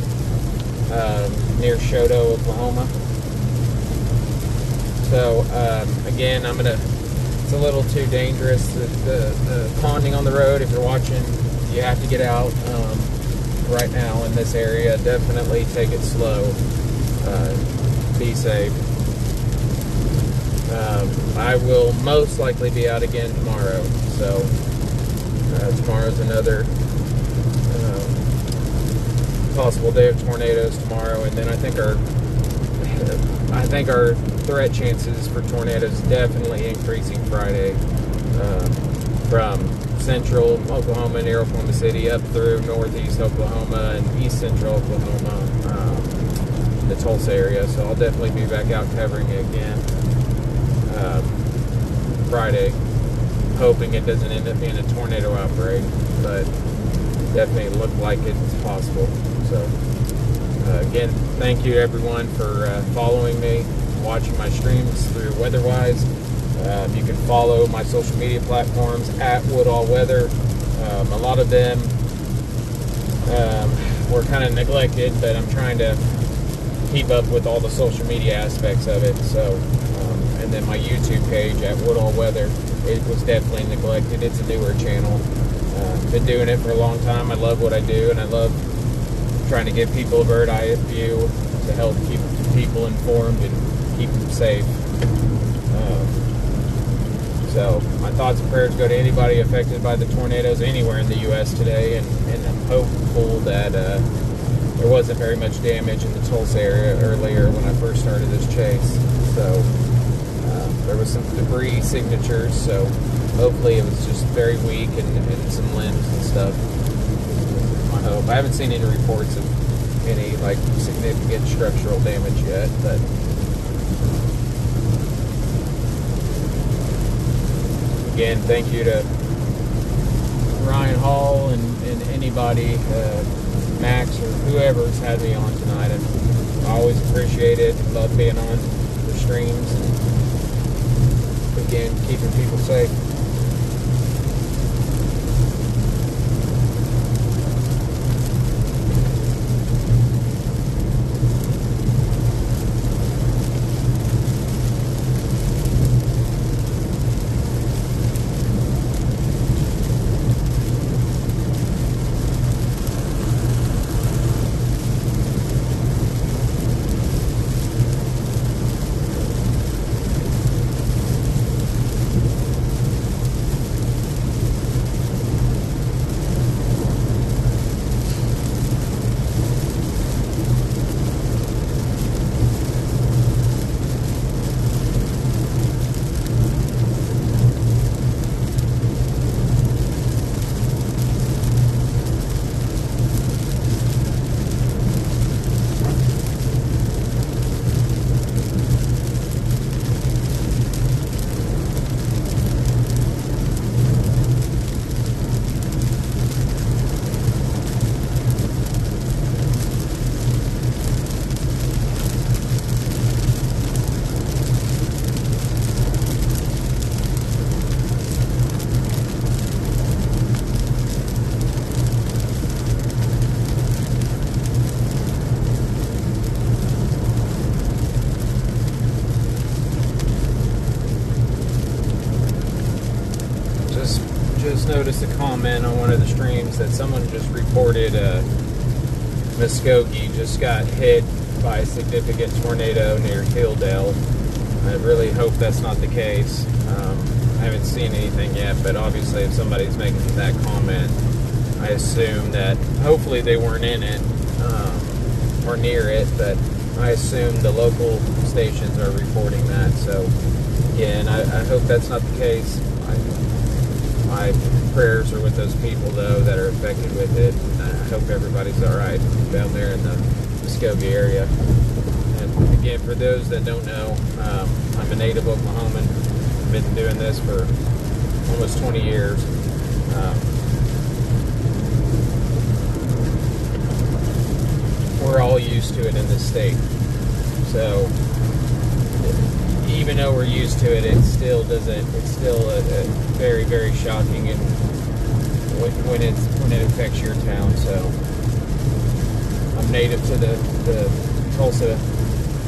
near Shoto, Oklahoma. So again, I'm going to it's a little too dangerous. The ponding on the road, if you're watching, you have to get out. Right now in this area, definitely take it slow. Be safe. I will most likely be out again tomorrow. So tomorrow's another possible day of tornadoes tomorrow, and then I think our threat chances for tornadoes definitely increasing Friday from central Oklahoma near Oklahoma City up through northeast Oklahoma and east central Oklahoma, the Tulsa area. So I'll definitely be back out covering it again Friday, hoping it doesn't end up being a tornado outbreak, but definitely look like it's possible. So again, thank you everyone for following me, watching my streams through WeatherWise. You can follow my social media platforms at Woodall Weather. A lot of them were kind of neglected, but I'm trying to keep up with all the social media aspects of it. So, and then my YouTube page at Woodall Weather, it was definitely neglected. It's a newer channel. Been doing it for a long time. I love what I do, and I love trying to give people a bird eye view to help keep people informed and keep them safe. So my thoughts and prayers go to anybody affected by the tornadoes anywhere in the U.S. today, and I'm hopeful that there wasn't very much damage in the Tulsa area earlier when I first started this chase. So there was some debris signatures, so hopefully it was just very weak and some limbs and stuff. I hope. I haven't seen any reports of any like significant structural damage yet, but again, thank you to Ryan Hall and anybody, Max or whoever's had me on tonight. I always appreciate it. Love being on the streams and again, keeping people safe. Just noticed a comment on one of the streams that someone just reported Muskogee just got hit by a significant tornado near Hilldale. I really hope that's not the case. I haven't seen anything yet, but obviously if somebody's making that comment, I assume that hopefully they weren't in it or near it, but I assume the local stations are reporting that. So again, I hope that's not the case. My prayers are with those people, though, that are affected with it. And I hope everybody's all right down there in the Muskogee area. And again, for those that don't know, I'm a native Oklahoman. I've been doing this for almost 20 years. We're all used to it in this state. So even though we're used to it, it still doesn't. It's still a very, very shocking, and when it affects your town. So I'm native to the Tulsa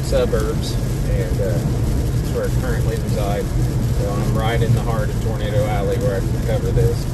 suburbs, and it's where I currently reside. So I'm right in the heart of Tornado Alley where I can cover this.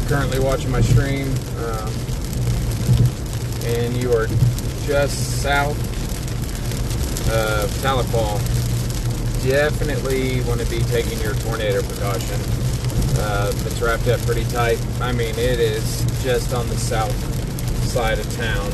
currently watching my stream, and you are just south of Tahlequah, definitely want to be taking your tornado precaution. It's wrapped up pretty tight. I mean, it is just on the south side of town.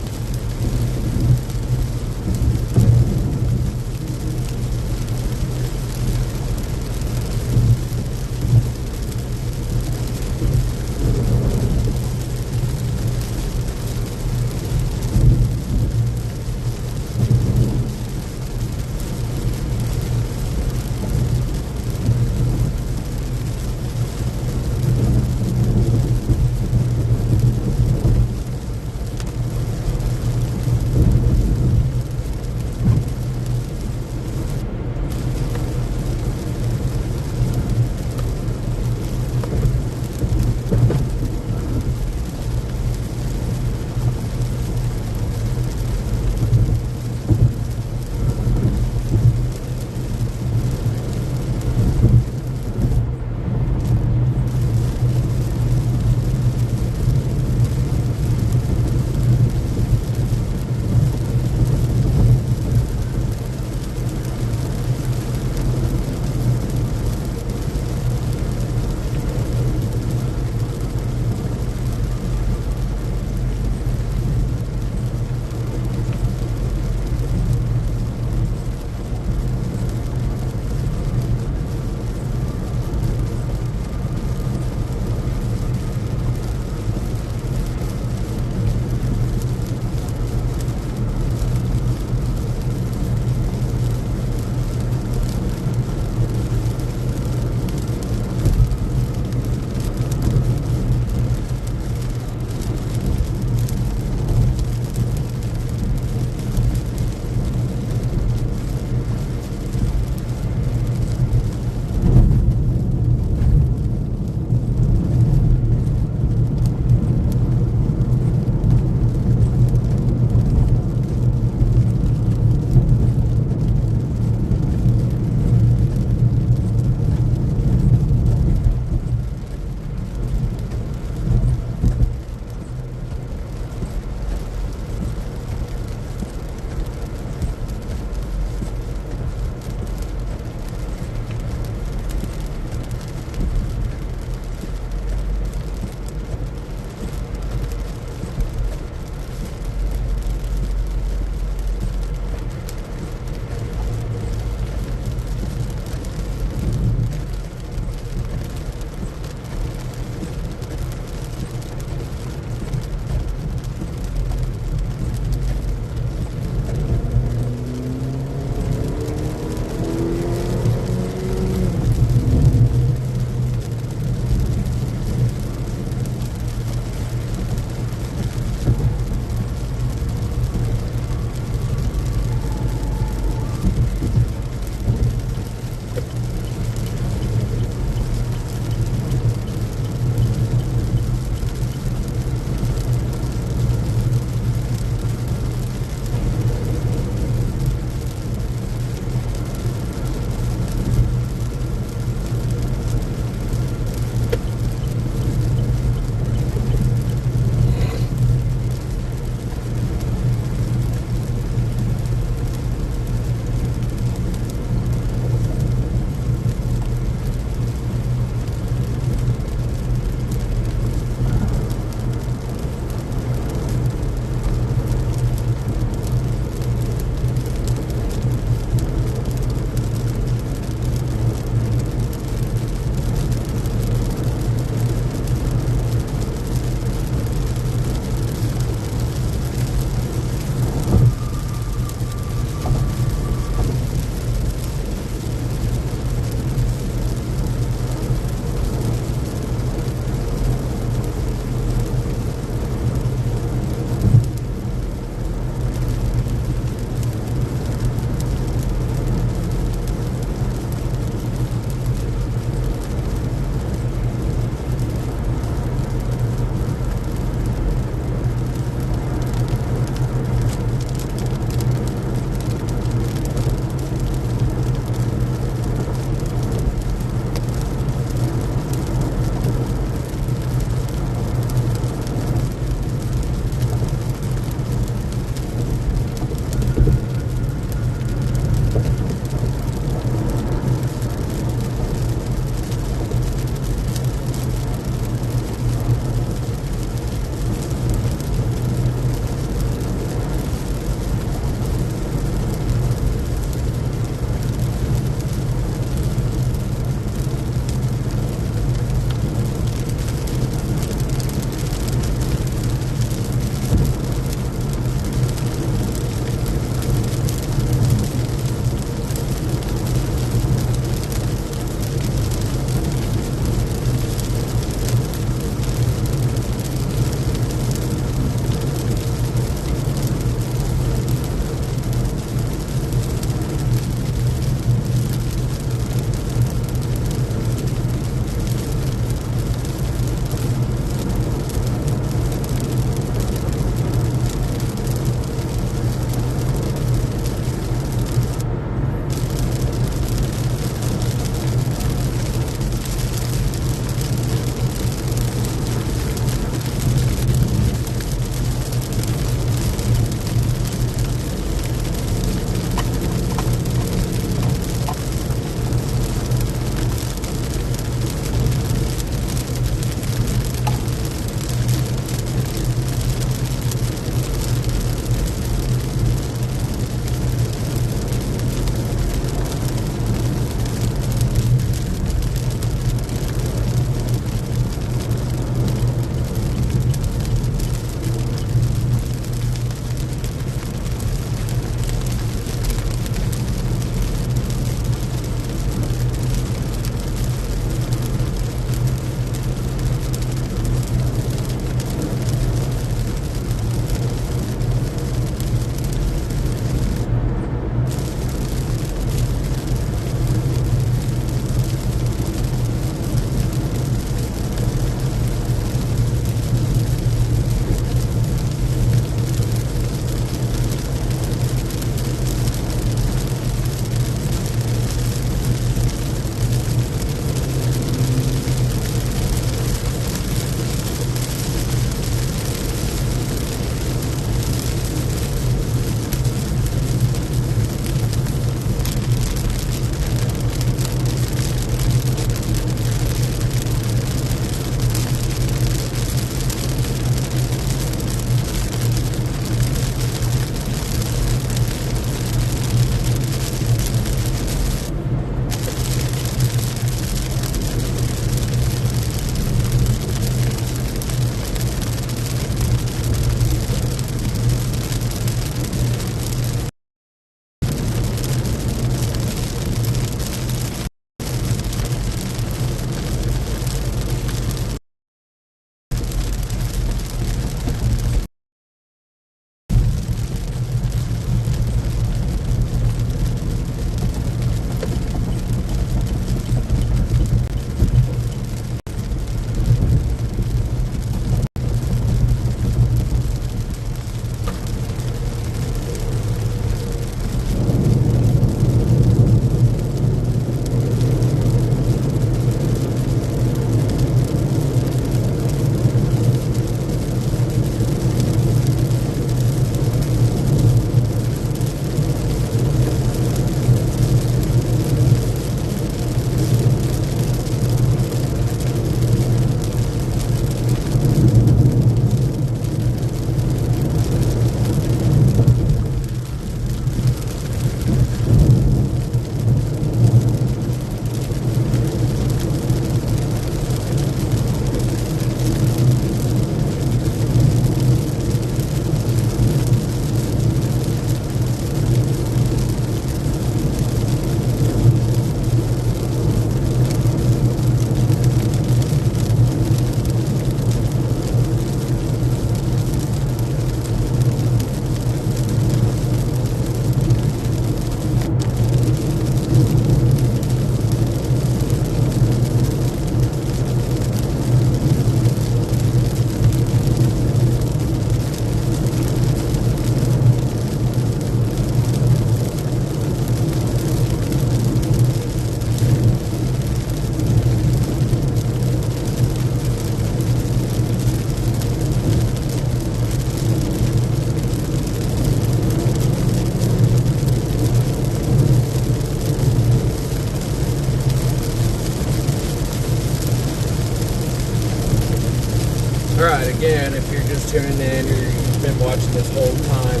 Alright, again, if you're just tuning in or you've been watching this whole time,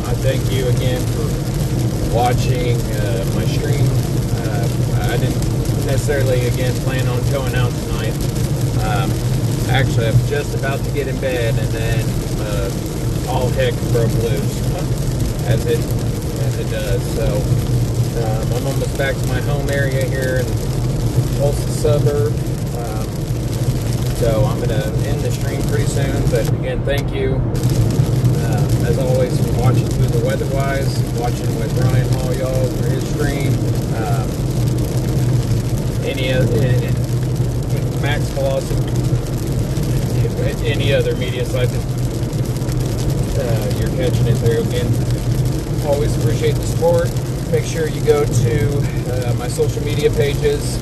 I thank you again for watching my stream. I didn't necessarily, again, plan on going out tonight. Actually, I'm just about to get in bed, and then all heck broke loose, as it does. So I'm almost back to my home area here in Tulsa suburb. So I'm going to end the stream pretty soon. But again, thank you, as always, for watching through the Weatherwise, watching with Ryan Hall, y'all, for his stream. Max Colossus, any other media site that you're catching it through. Again, always appreciate the support. Make sure you go to my social media pages.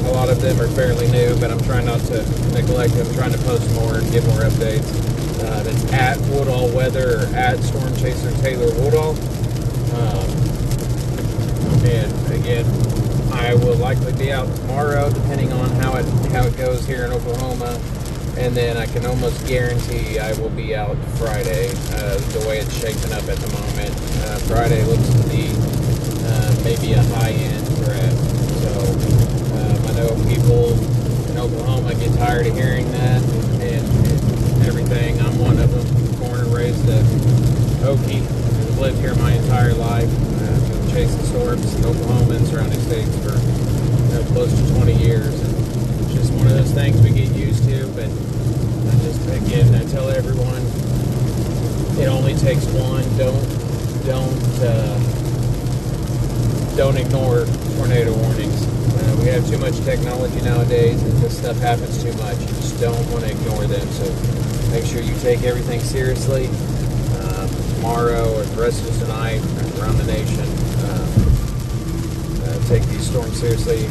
A lot of them are fairly new, but I'm trying not to neglect them. I'm trying to post more and get more updates. That's at Woodall Weather or at Storm Chaser Taylor Woodall. And again, I will likely be out tomorrow, depending on how it goes here in Oklahoma. And then I can almost guarantee I will be out Friday, the way it's shaping up at the moment. Friday looks to be maybe a high-end threat. So I know people in Oklahoma get tired of hearing that and everything. I'm one of them, born and raised a Okie. I've lived here my entire life. I've been chasing storms in Oklahoma and surrounding states for close to 20 years. And it's just one of those things we get used to. But I tell everyone, it only takes one. Don't ignore tornado warnings. We have too much technology nowadays, and this stuff happens too much. You just don't want to ignore them. So make sure you take everything seriously. Tomorrow or the rest of tonight around the nation, take these storms seriously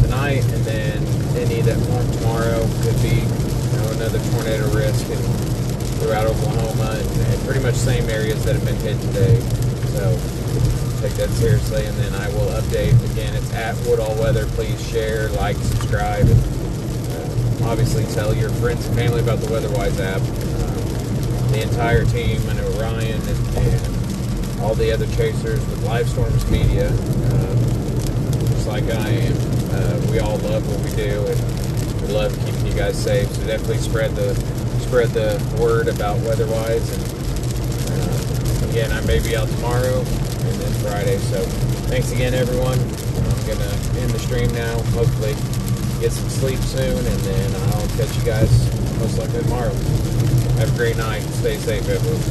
tonight, and then any that form tomorrow could be another tornado risk throughout Oklahoma and pretty much same areas that have been hit today. So take that seriously, and then I will update. Again, it's at Woodall Weather. Please share, like, subscribe, and obviously tell your friends and family about the Weatherwise app. The entire team, I know Ryan and all the other chasers with Live Storms Media, just like I am. We all love what we do, and we love keeping you guys safe. So definitely spread the word about Weatherwise. And again, I may be out tomorrow and then Friday. So thanks again, everyone. I'm gonna end the stream now. Hopefully get some sleep soon, and then I'll catch you guys most likely tomorrow. Have a great night. Stay safe, everyone.